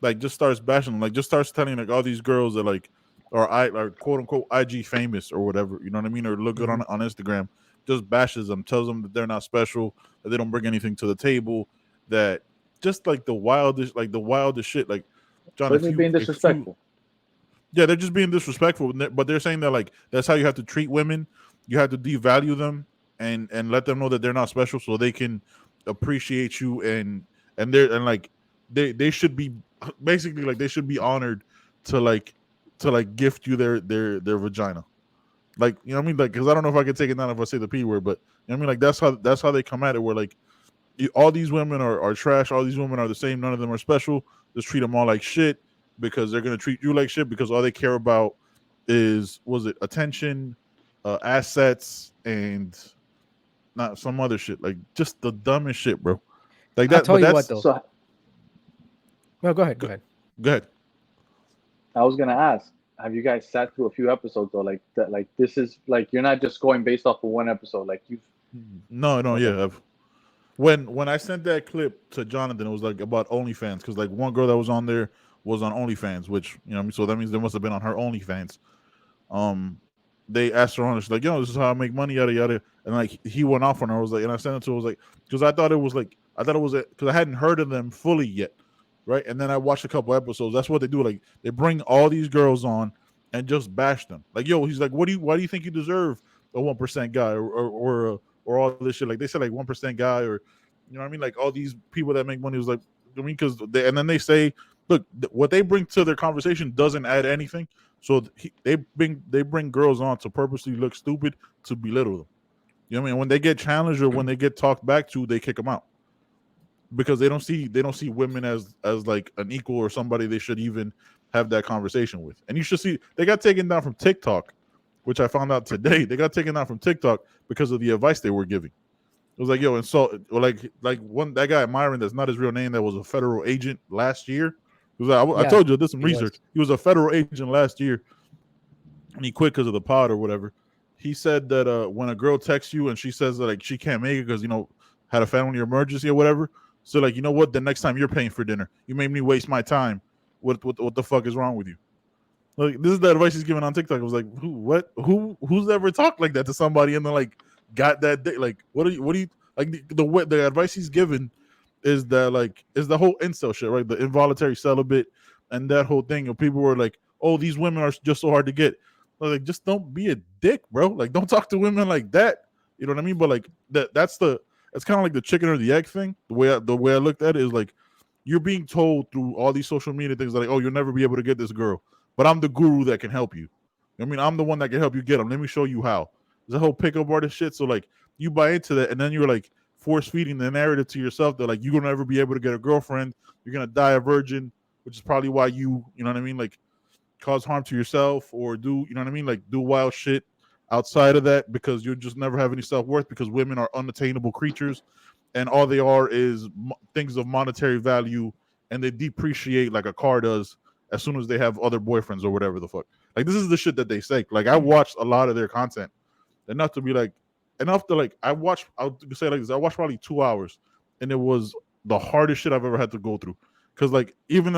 like just starts bashing them, like just starts telling like all these girls that like are quote unquote IG famous or whatever, you know what I mean, or look good on Instagram, just bashes them, tells them that they're not special, that they don't bring anything to the table, that just like the wildest shit. Like, John, being disrespectful. Yeah, they're just being disrespectful, but they're saying that like that's how you have to treat women. You have to devalue them and let them know that they're not special, so they can appreciate you and like they should be basically like they should be honored to gift you their vagina. Like, you know what I mean? Like, because I don't know if I can take it down if I say the P word, but you know what I mean? Like that's how they come at it. Where like all these women are trash. All these women are the same. None of them are special. Just treat them all like shit because they're gonna treat you like shit because all they care about is attention, assets, and not some other shit. Like just the dumbest shit, bro. Like that. I'll tell you what though. So, no, go ahead. Go ahead. I was gonna ask, have you guys sat through a few episodes though? Like that, like this is like you're not just going based off of one episode. Like you. No, yeah. When I sent that clip to Jonathan, it was like about OnlyFans because like one girl that was on there was on OnlyFans, which so that means they must have been on her OnlyFans. They asked her on, she's like, this is how I make money, yada yada, and like he went off on her. I was like, and I sent it to her, I was like, because I thought it was because I hadn't heard of them fully yet, right? And then I watched a couple episodes. That's what they do. Like they bring all these girls on and just bash them. Like, he's like, why do you think you deserve a 1% guy or all this shit? Like they said like 1% guy, or you know what I mean? Like all these people that make money was like, I mean, because and then they say, look, what they bring to their conversation doesn't add anything. So they bring girls on to purposely look stupid to belittle them. You know what I mean? When they get challenged or when they get talked back to, they kick them out because they don't see women as like an equal or somebody they should even have that conversation with. And you should see they got taken down from TikTok, which I found out today. They got taken down from TikTok because of the advice they were giving. It was like, and so like that guy Myron, that's not his real name, that was a federal agent last year. I told you, I did some research. He was a federal agent last year, and he quit because of the pod or whatever. He said that when a girl texts you and she says that like she can't make it because had a family emergency or whatever, so like, you know what? The next time you're paying for dinner, you made me waste my time. What the fuck is wrong with you? Like, this is the advice he's giving on TikTok. I was like, who's ever talked like that to somebody and then like got that day? Like, what do you like the advice he's given is that like is the whole incel shit, right? The involuntary celibate and that whole thing of people were like, oh, these women are just so hard to get. Like, just don't be a dick, bro. Like, don't talk to women like that. You know what I mean? But like it's kind of like the chicken or the egg thing. The way I looked at it is like you're being told through all these social media things like, oh, you'll never be able to get this girl, but I'm the guru that can help you. I mean, I'm the one that can help you get them. Let me show you how. There's a whole pickup artist shit. So like you buy into that, and then you're like force feeding the narrative to yourself that like you're gonna never be able to get a girlfriend. You're gonna die a virgin, which is probably why you know what I mean, like cause harm to yourself or do you know what I mean, like do wild shit outside of that because you just never have any self-worth because women are unattainable creatures and all they are is things of monetary value and they depreciate like a car does as soon as they have other boyfriends or whatever the fuck. Like this is the shit that they say. Like I watched a lot of their content enough to like I'll say like this, I watched probably 2 hours and it was the hardest shit I've ever had to go through because like even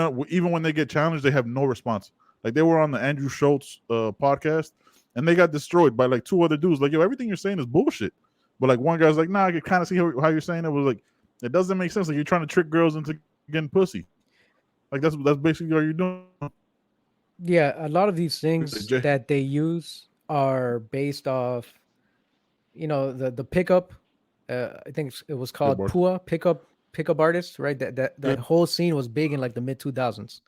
when they get challenged they have no response. Like they were on the Andrew Schultz podcast and they got destroyed by like two other dudes. Like, yo, everything you're saying is bullshit. But like one guy's like, nah, I can kind of see how you're saying it. Was like, it doesn't make sense. Like you're trying to trick girls into getting pussy. Like that's basically all you're doing. Yeah, a lot of these things that they use are based off, the pickup. I think it was called PUA, pickup artists, right? That whole scene was big in like the mid 2000s.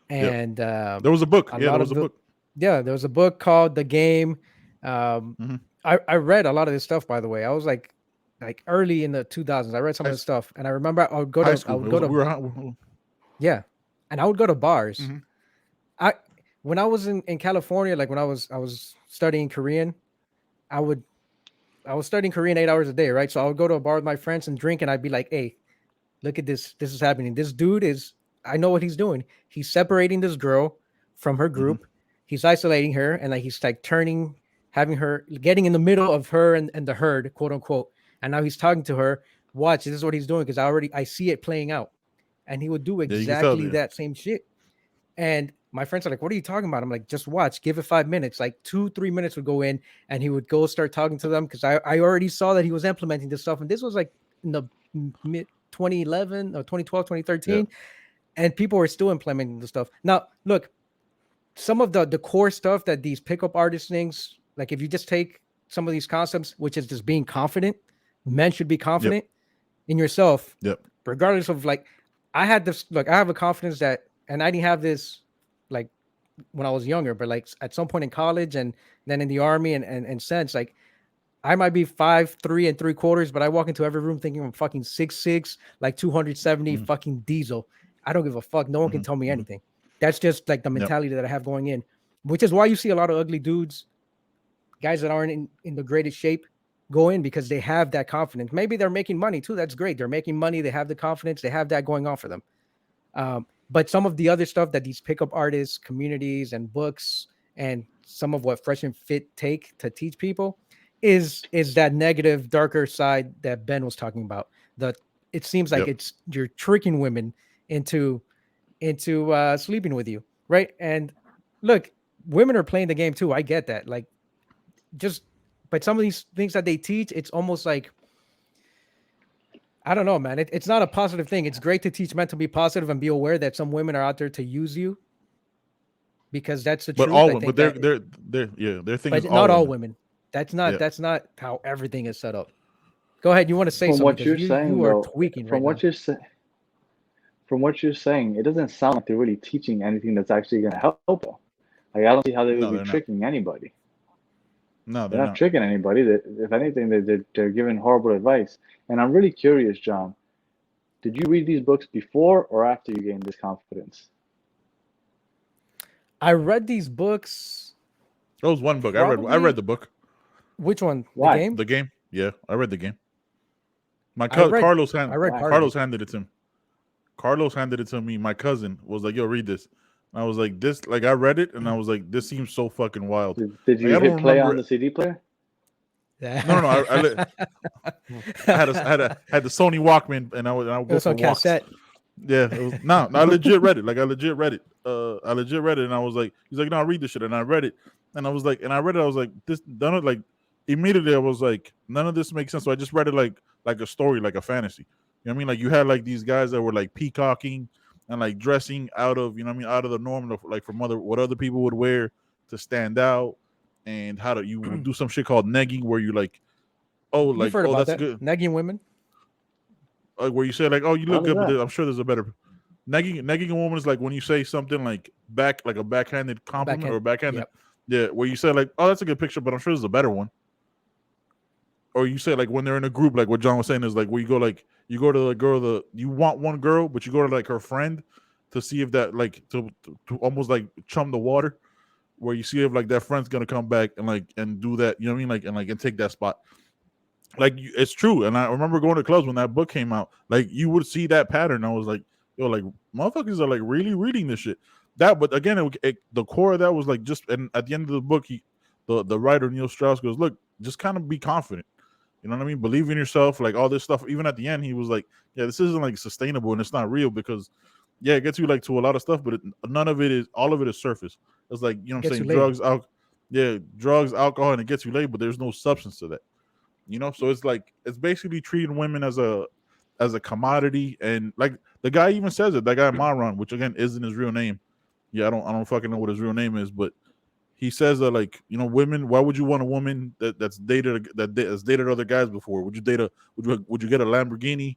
And there was a book. There was a book called The Game. I read a lot of this stuff, by the way. I was like early in the 2000s. I read some of this stuff, and I remember I would go to and I would go to bars. When I was in California, like when I was studying Korean, I was studying Korean 8 hours a day, right? So I would go to a bar with my friends and drink, and I'd be like, "Hey, look at this. This is happening. This dude I know what he's doing. He's separating this girl from her group. He's isolating her, and like he's like having her getting in the middle of her and the herd, quote unquote. And now he's talking to her. Watch, this is what he's doing because I see it playing out." And he would do exactly that same shit. And my friends are like, "What are you talking about?" I'm like, "Just watch, give it 5 minutes." Like 2-3 minutes would go in, and he would go start talking to them because I already saw that he was implementing this stuff. And this was like in the mid 2011 or 2012, 2013. And people were still implementing the stuff. Now, look, some of the core stuff that these pickup artist things, like if you just take some of these concepts, which is just being confident, men should be confident in yourself, regardless of like, I have a confidence that, and I didn't have this like when I was younger, but like at some point in college and then in the army and since, like I might be 5'3 3/4, but I walk into every room thinking I'm fucking 6'6", like 270 fucking diesel. I don't give a fuck. No one can tell me anything. That's just like the mentality that I have going in, which is why you see a lot of ugly dudes, guys that aren't in the greatest shape, go in because they have that confidence. Maybe they're making money too. That's great. They're making money. They have the confidence. They have that going on for them. But some of the other stuff that these pickup artists, communities, and books, and some of what Fresh and Fit take to teach people is that negative, darker side that Ben was talking about. It seems like you're tricking women into sleeping with you, right? And look, women are playing the game too. I get that. Like, but some of these things that they teach, it's almost like, I don't know, man. It's not a positive thing. It's great to teach men to be positive and be aware that some women are out there to use you, because that's the truth. But their thing but is not all women. That's not how everything is set up. Go ahead. You want to say something? What you're saying, you are tweaking from what you're saying. From what you're saying, it doesn't sound like they're really teaching anything that's actually going to help them. Like I don't see how they would be tricking anybody. No, they're not tricking anybody. If anything, they're giving horrible advice. And I'm really curious, John. Did you read these books before or after you gained this confidence? I read these books. That was one book. I read the book. Which one? Why? The Game? The Game. Yeah, I read The Game. My cousin Carlos handed it to him. Carlos handed it to me. My cousin was like, "Yo, read this." And I was like, "This." Like I read it, and I was like, "This seems so fucking wild." Did you hit play on the CD player? No. I had the Sony Walkman, and I would go for walks. Cassette. Yeah, it was, I legit read it. Like I legit read it, and I was like, he's like, "No, read this shit," and I read it, and I was like, I was like, this none of like immediately I was like, none of this makes sense. So I just read it like a story, like a fantasy. You know what I mean? Like you had like these guys that were like peacocking and like dressing out of, out of the norm of like from what other people would wear to stand out, and how you would do some shit called negging where you like, that's good. Negging women. Like where you say like, "Oh, you look good," but I'm sure there's a better negging a woman is like when you say something like a backhanded compliment or backhanded, where you say like, "Oh, that's a good picture," but I'm sure there's a better one. Or you say like when they're in a group, like what John was saying is like where you go to the girl you want one girl, but you go to like her friend to see if that like to almost like chum the water, where you see if like that friend's gonna come back and do that, you know what I mean, like and take that spot. Like it's true, and I remember going to clubs when that book came out. Like you would see that pattern. I was like, yo, like motherfuckers are like really reading this shit. But again, the core of that was like just. And at the end of the book, the writer Neil Strauss goes, look, just kind of be confident. You know what I mean? Believe in yourself. Like all this stuff. Even at the end, he was like, yeah, this isn't like sustainable and it's not real because, it gets you like to a lot of stuff, but all of it is surface. It's like, you know what I'm saying, drugs, alcohol, and it gets you laid, but there's no substance to that. You know, so it's like it's basically treating women as a commodity, and like the guy even says it. That guy Myron, which again isn't his real name. Yeah, I don't fucking know what his real name is, but he says that, like, you know, women. Why would you want a woman that's dated other guys before? Would you date a would you get a Lamborghini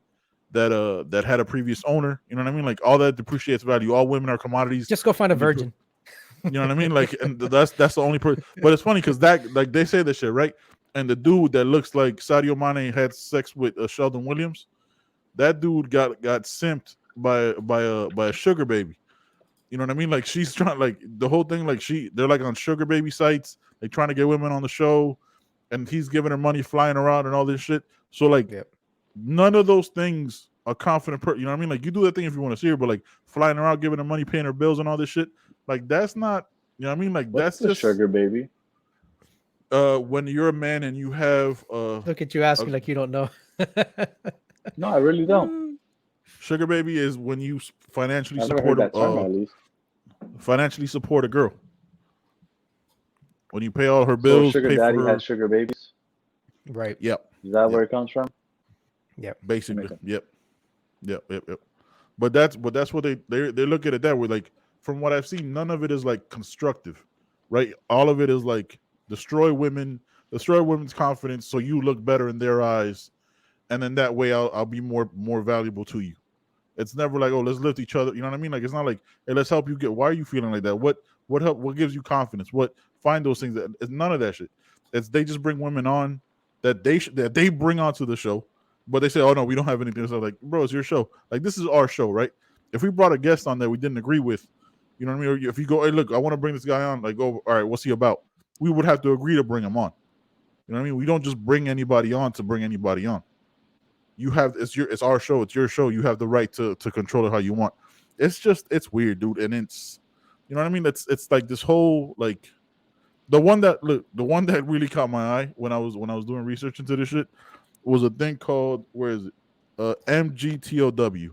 that had a previous owner? You know what I mean? Like, all that depreciates value. All women are commodities. Just go find a virgin. You know what I mean? Like, and that's the only person. But it's funny because that, like, they say this shit, right? And the dude that looks like Sadio Mane had sex with Sheldon Williams. That dude got simped by a sugar baby. You know what I mean? Like, she's trying, like, the whole thing, like, they're like on sugar baby sites, like trying to get women on the show, and he's giving her money, flying around and all this shit. So, like, none of those things are confident. You know what I mean? Like, you do that thing if you want to see her, but like flying around, giving her money, paying her bills and all this shit, like, that's not, you know what I mean? Like, What's that's just sugar baby. When you're a man and you have look at you asking like you don't know. No, I really don't. Sugar baby is when you financially I've never support heard that term, at least. financially support a girl. When you pay all her bills, so sugar pay daddy for her. has sugar babies. Right. Yep. Is that where it comes from? Yep. Basically. Yep. But that's what they look at it that way. Like, from what I've seen, none of it is like constructive, right? All of it is like destroy women's confidence, so you look better in their eyes, and then that way I'll be more valuable to you. It's never like, oh, let's lift each other. You know what I mean? Like, it's not like, hey, let's help you get. Why are you feeling like that? What gives you confidence? What find those things? It's none of that shit. It's they just bring women on that they bring onto the show, but they say, oh no, we don't have anything. So like, bro, it's your show. Like, this is our show, right? If we brought a guest on that we didn't agree with, you know what I mean? Or if you go, hey, look, I want to bring this guy on. Like, oh, all right, what's he about? We would have to agree to bring him on. You know what I mean? We don't just bring anybody on to bring anybody on. It's our show, it's your show. You have the right to control it how you want. It's weird, dude. And it's, you know what I mean? It's like this whole, like, the one that really caught my eye when I was doing research into this shit was a thing called, where is it? MGTOW.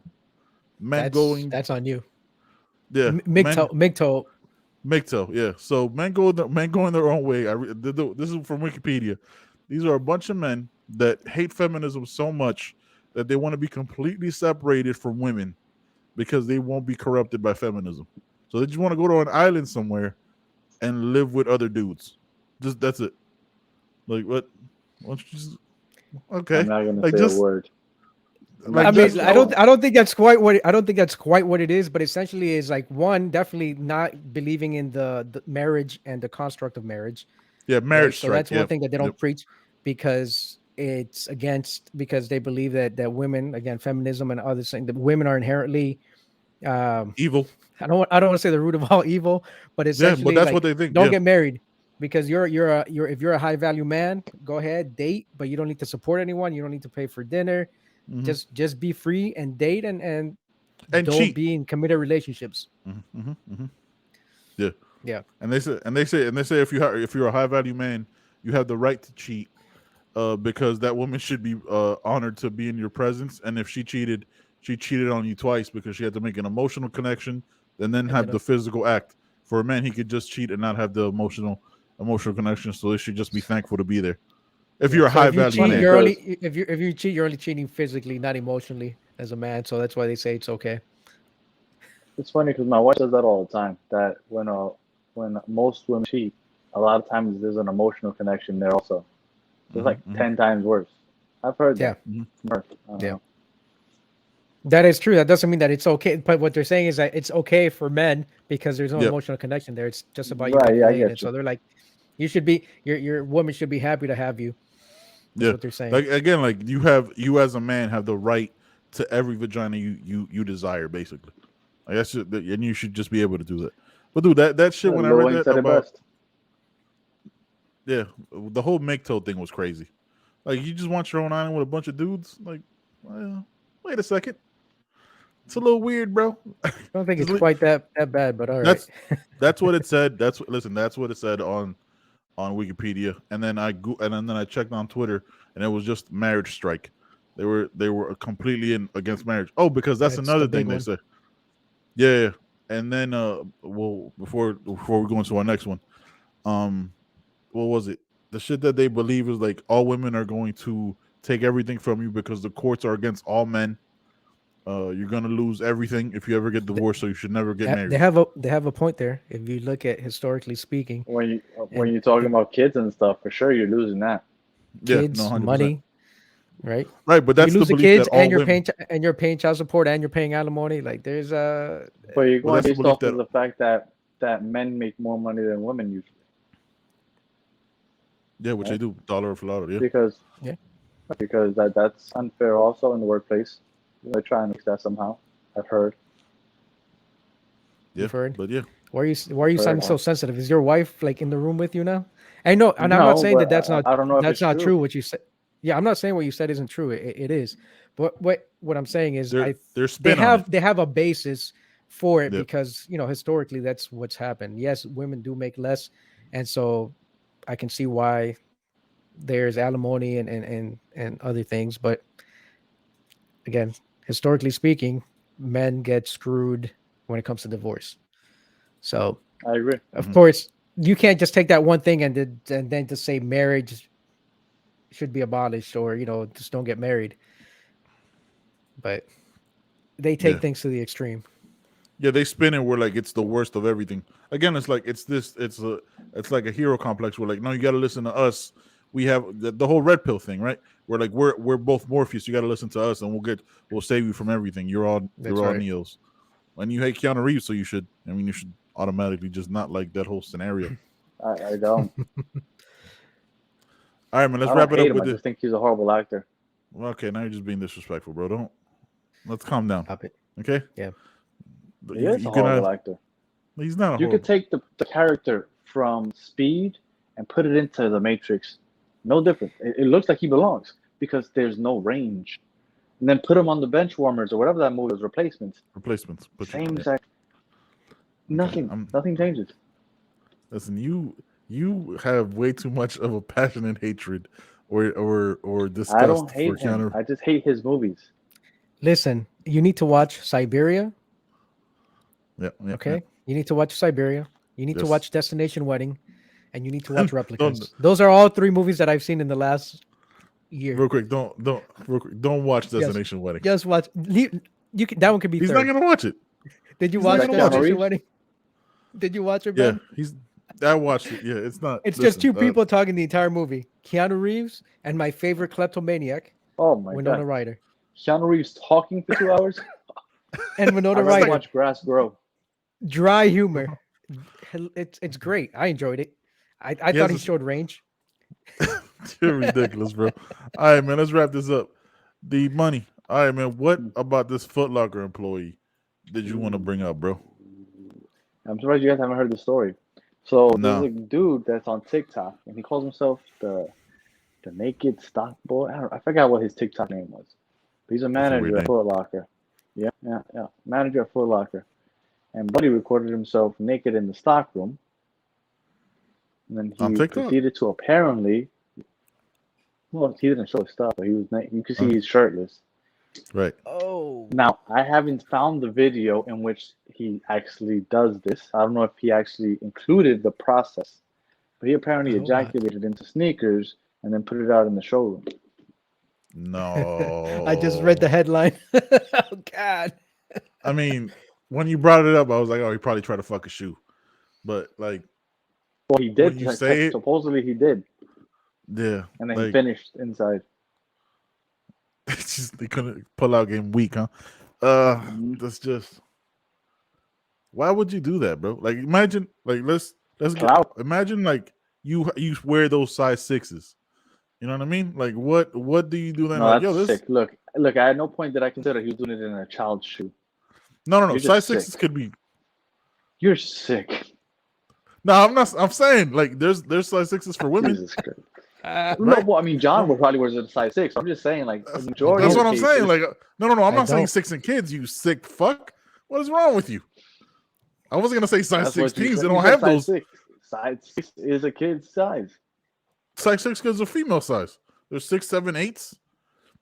That's on you. Yeah. MGTOW. MGTOW, yeah. So men going their own way. This is from Wikipedia. These are a bunch of men that hate feminism so much that they want to be completely separated from women because they won't be corrupted by feminism. So they just want to go to an island somewhere and live with other dudes. Just that's it. Like, what? Why don't you just, okay. I'm not gonna like, say just, a word. like, I mean, I don't think that's quite what it is, but essentially is like, one, definitely not believing in the marriage and the construct of marriage. Yeah, marriage. Right? So that's one thing that they don't preach, because it's because they believe that women, again, feminism and other things, that women are inherently evil. I don't want to say the root of all evil, but essentially, but that's like, what they think. Don't get married, because if you're a high value man, go ahead, date, but you don't need to support anyone. You don't need to pay for dinner. Mm-hmm. Just be free and date and don't cheat. be in committed relationships. Yeah. And they say if you're a high value man, you have the right to cheat, because that woman should be honored to be in your presence. And if she cheated on you twice because she had to make an emotional connection and then have the physical act. For a man, he could just cheat and not have the emotional connection. So they should just be thankful to be there. If you're a high value man, if you cheat, you're only cheating physically, not emotionally, as a man. So that's why they say it's okay. It's funny because my wife says that all the time. That when most women cheat, a lot of times there's an emotional connection there also. So it's like 10 times worse. I've heard that. Yeah. That is true. That doesn't mean that it's okay. But what they're saying is that it's okay for men because there's no emotional connection there. It's just about you. Right, yeah, I get you. So they're like, you should be, your woman should be happy to have you. That's what they're saying. Like, again, like you as a man have the right to every vagina you desire, basically. Like, that's just, and you should just be able to do that. But dude, that shit, when I read that about, the whole MGTOW thing was crazy. Like, you just want your own island with a bunch of dudes? Like, well, wait a second. It's a little weird, bro. I don't think it's quite that bad, but all right. That's what it said. That's what it said on Wikipedia. And then I checked on Twitter, and it was just marriage strike. They were completely against marriage. Oh, because that's another thing they said. Yeah. And then before we go into our next one, what was it? the shit that they believe is like all women are going to take everything from you because the courts are against all men. You're gonna lose everything if you ever get divorced, so you should never get married. They have a point there. If you look at historically speaking, when you're talking about kids and stuff, for sure you're losing that. Kids, yeah, no, money, right? Right, but that's you lose the the belief kids that all and you're women. paying child support and you're paying alimony. Like there's a. But you're going that's the based belief off that- of the fact that men make more money than women usually. Yeah, which they do, dollar for dollar. Yeah, Because that's unfair also in the workplace. They're trying to fix that somehow. I've heard. yeah, You've heard? but yeah, Why are you sounding so sensitive? Is your wife like in the room with you now? I know, and I'm No, not saying but that's not. I don't know if that's it's not true. true. What you said. Yeah, I'm not saying what you said isn't true. It is, but what I'm saying is they're they spin on it. have a basis for it Yep. because historically that's what's happened. Yes, women do make less, and so I can see why there's alimony and other things. But again, historically speaking, men get screwed when it comes to divorce. So I agree. of course, you can't just take that one thing and then just say marriage should be abolished or just don't get married. But they take things to the extreme. Yeah, they spin it where like it's the worst of everything. Again, it's like it's like a hero complex. Where like, no, you got to listen to us. We have the whole red pill thing, right? We're like we're both Morpheus. You got to listen to us, and we'll save you from everything. You're all Neos, and you hate Keanu Reeves, so you should. I mean, you should automatically just not like that whole scenario. I don't. All right, man. Let's I wrap don't it hate up him. with I this. just think he's a horrible actor. Well, okay, now you're just being disrespectful, bro. Let's calm down. Stop it. Okay. Yeah. He is a horrible actor. He's not. You could take the character from Speed and put it into the Matrix. No different. It looks like he belongs because there's no range. And then put him on the bench warmers or whatever that movie was, replacements. But Same exact. Nothing. Nothing changes. Listen, you have way too much of a passionate hatred or disgust. I don't hate him. I just hate his movies. Listen, you need to watch Siberia. Yeah. Okay. Yeah. You need to watch Siberia. You need to watch Destination Wedding, and you need to watch Replicants. Don't- Those are all three movies that I've seen in the last year. Real quick, don't watch Destination Wedding. Just watch. You can, that one could be. He's third. not gonna watch it. Did you he's watch not gonna watch Destination it. Wedding? Did you watch it, Yeah, Ben? I watched it. Yeah, it's not. It's just two people talking the entire movie: Keanu Reeves and my favorite kleptomaniac, Oh my Winona god. Ryder. Keanu Reeves talking for 2 hours. And Winona I'd rather Ryder. watch grass grow. Dry humor. It's great. I enjoyed it. I thought he showed range. You're ridiculous, bro. All right, man. Let's wrap this up. The money. All right, man. What about this Foot Locker employee did you want to bring up, bro? I'm surprised you guys haven't heard the story. So No. there's a dude that's on TikTok, and he calls himself the Naked Stock Boy. I forgot what his TikTok name was. But he's a manager at Foot Locker. Yeah. Manager at Foot Locker. And Buddy recorded himself naked in the stock room. And then he proceeded to apparently. Well, he didn't show his stuff, but he was. You could see he's shirtless. Right. Oh. Now, I haven't found the video in which he actually does this. I don't know if he actually included the process, but he apparently ejaculated into sneakers and then put it out in the showroom. No. I just read the headline. Oh God. I mean, when you brought it up, I was like, oh, he probably tried to fuck a shoe. But like, well, he did. When you say it, supposedly he did. Yeah. And then he finished inside. It's just they couldn't pull out game weak, huh? That's just. Why would you do that, bro? Like, imagine, like, let's imagine, like, you wear those size 6s. You know what I mean? Like, what do you do then? No, like, that's sick. Look. At no point did I consider he was doing it in a child's shoe. No. Size 6s could be. You're sick. No, I'm not. I'm saying like there's size 6s for women. Jesus Christ. No, well, I mean, John will probably wear a size 6. I'm just saying, like, the majority. That's what I'm cases, saying. Like, no. I'm not saying 6 in kids. You sick fuck. What is wrong with you? I wasn't gonna say size 16s. They don't have those. Size 6 is a kid's size. Size 6 is a female size. There's 6, 7, 8s.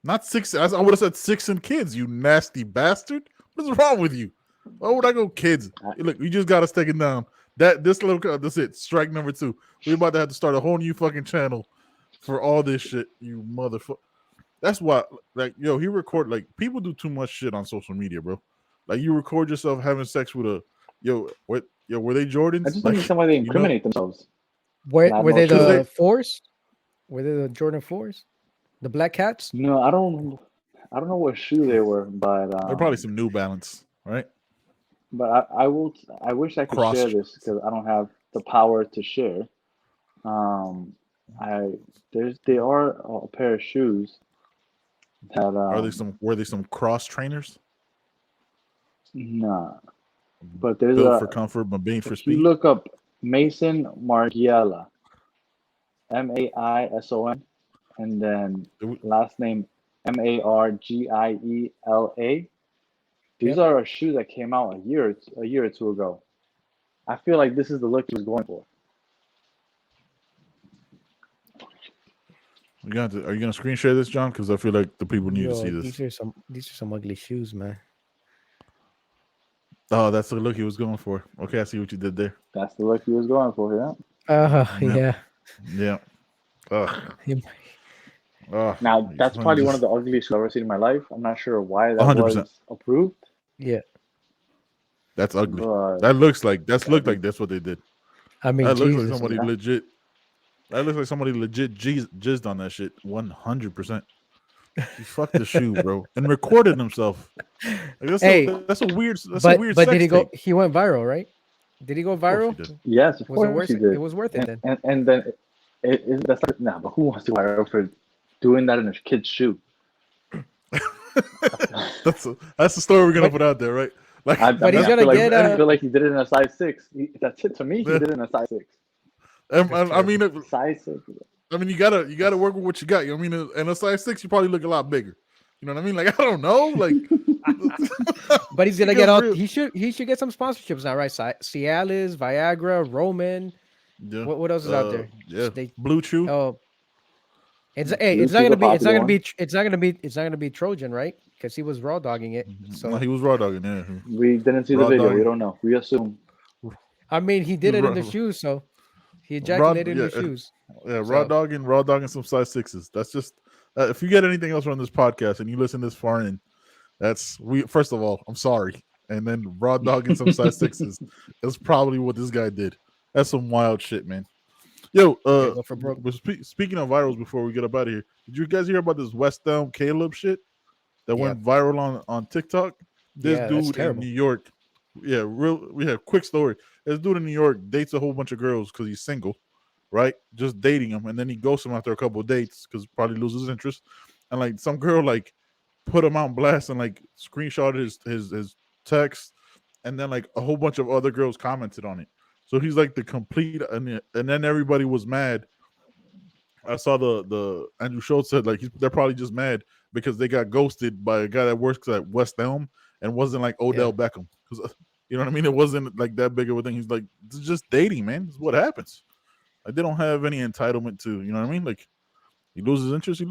Not 6. I would have said 6 in kids. You nasty bastard. What is wrong with you? Why would I go kids? Look, you just gotta stick it down. This little that's it. Strike number 2. We're about to have to start a whole new fucking channel for all this shit. You motherfucker. That's why, like, yo, he record like people do too much shit on social media, bro. Like, you record yourself having sex with a were they Jordans? I just don't Like, understand why they incriminate themselves. Were they the 4s? Were they the Jordan 4s? The Black Cats? No, I don't know what shoe they were, but they're probably some New Balance, right? But I wish I could share this because I don't have the power to share. They are a pair of shoes that were they some cross trainers? Nah, but there's built for comfort but being for speed. You look up Mason Margiela, Maison, and then last name Margiela. These are a shoe that came out a year or two ago. I feel like this is the look he was going for. Are you gonna screen share this, John? Because I feel like the people need to see this. These are some ugly shoes, man. Oh, that's the look he was going for. Okay, I see what you did there. That's the look he was going for, yeah. Yeah. Yeah. Ugh. Now that's probably one of the ugliest shoes I've ever seen in my life. I'm not sure why that 100%. was approved. Yeah. That's ugly. That looks like that's what they did. I mean, that looks like somebody legit. That looks like somebody legit jizzed on that shit. 100%. He fucked the shoe, bro, and recorded himself. Like, that's a weird. But did he go? He went viral, right? Did he go viral? Yes, of course he did. It was worth it then. And then that's like but who wants to go viral for doing that in a kid's shoe? That's the story we're gonna put out there, right? Like, but he's gonna get. I feel like he did it in a size 6. That's it to me. He did it in a size 6. I mean, size 6. I mean, you gotta work with what you got. I mean, in a size 6, you probably look a lot bigger. You know what I mean? Like, I don't know, like. But he's gonna get all. He should get some sponsorships now, right? Cialis, Viagra, Roman. Yeah. What else is out there? Yeah. Blue Chew. Oh. It's not gonna be Trojan, right? Because he was raw dogging it. So no, he was raw dogging. Yeah. We didn't see the video. Dogging. We don't know. We assume. I mean, he did it in the shoes, so he ejaculated in the shoes. Yeah, raw dogging some size 6s. That's just if you get anything else from this podcast and you listen this far in, first of all, I'm sorry. And then raw dogging some size 6s is probably what this guy did. That's some wild shit, man. Yo, speaking of virals, before we get up out of here, did you guys hear about this West Elm Caleb shit that went viral on TikTok? This dude in New York, we have quick story. This dude in New York dates a whole bunch of girls because he's single, right? Just dating them, and then he ghosts them after a couple of dates because probably loses interest. And like some girl like put him on blast and like screenshotted his text, and then like a whole bunch of other girls commented on it. So he's like the complete, and then everybody was mad. I saw the Andrew Schultz said like they're probably just mad because they got ghosted by a guy that works at West Elm and wasn't like Odell Beckham. Because you know what I mean? It wasn't like that big of a thing. He's like, it's just dating, man. This is what happens. Like they don't have any entitlement to, you know what I mean? Like he loses interest.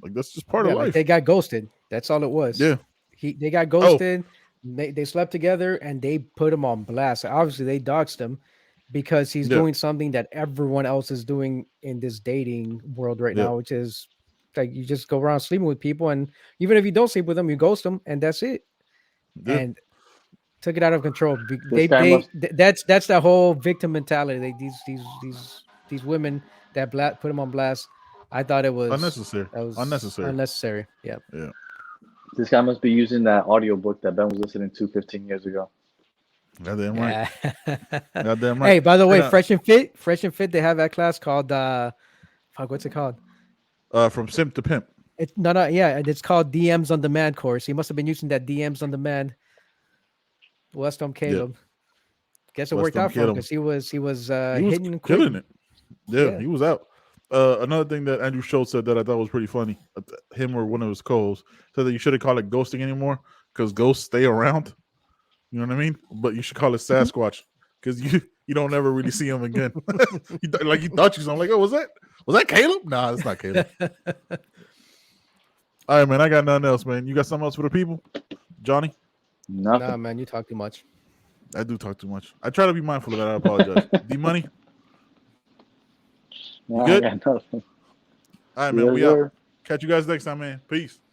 Like that's just part of life. Like they got ghosted. That's all it was. Yeah. They got ghosted. They slept together and they put him on blast. Obviously, they doxed him because he's doing something that everyone else is doing in this dating world right now, which is like you just go around sleeping with people, and even if you don't sleep with them, you ghost them, and that's it. Yeah. And took it out of control. That's that whole victim mentality. These women that put him on blast. I thought it was unnecessary. Unnecessary. Yeah. Yeah. This guy must be using that audiobook that Ben was listening to 15 years ago. Goddamn right. Goddamn right. Hey, by the way, Fresh and Fit, they have that class called what's it called? From Simp to Pimp. It's called DMs on Demand course. He must have been using that DMs on Demand. West Elm Caleb. Guess it worked out for him because he was hitting killing it. Yeah, he was out. Another thing that Andrew Schultz said that I thought was pretty funny, him or one of his co-hosts said that you shouldn't call it ghosting anymore because ghosts stay around. You know what I mean? But you should call it Sasquatch because you don't ever really see him again. Like you thought you saw him. Like, oh, was that Caleb? Nah, it's not Caleb. All right, man. I got nothing else, man. You got something else for the people, Johnny? Nothing. Nah, man. You talk too much. I do talk too much. I try to be mindful of that. I apologize. D Money. You good? All right, man. We out. Catch you guys next time, man. Peace.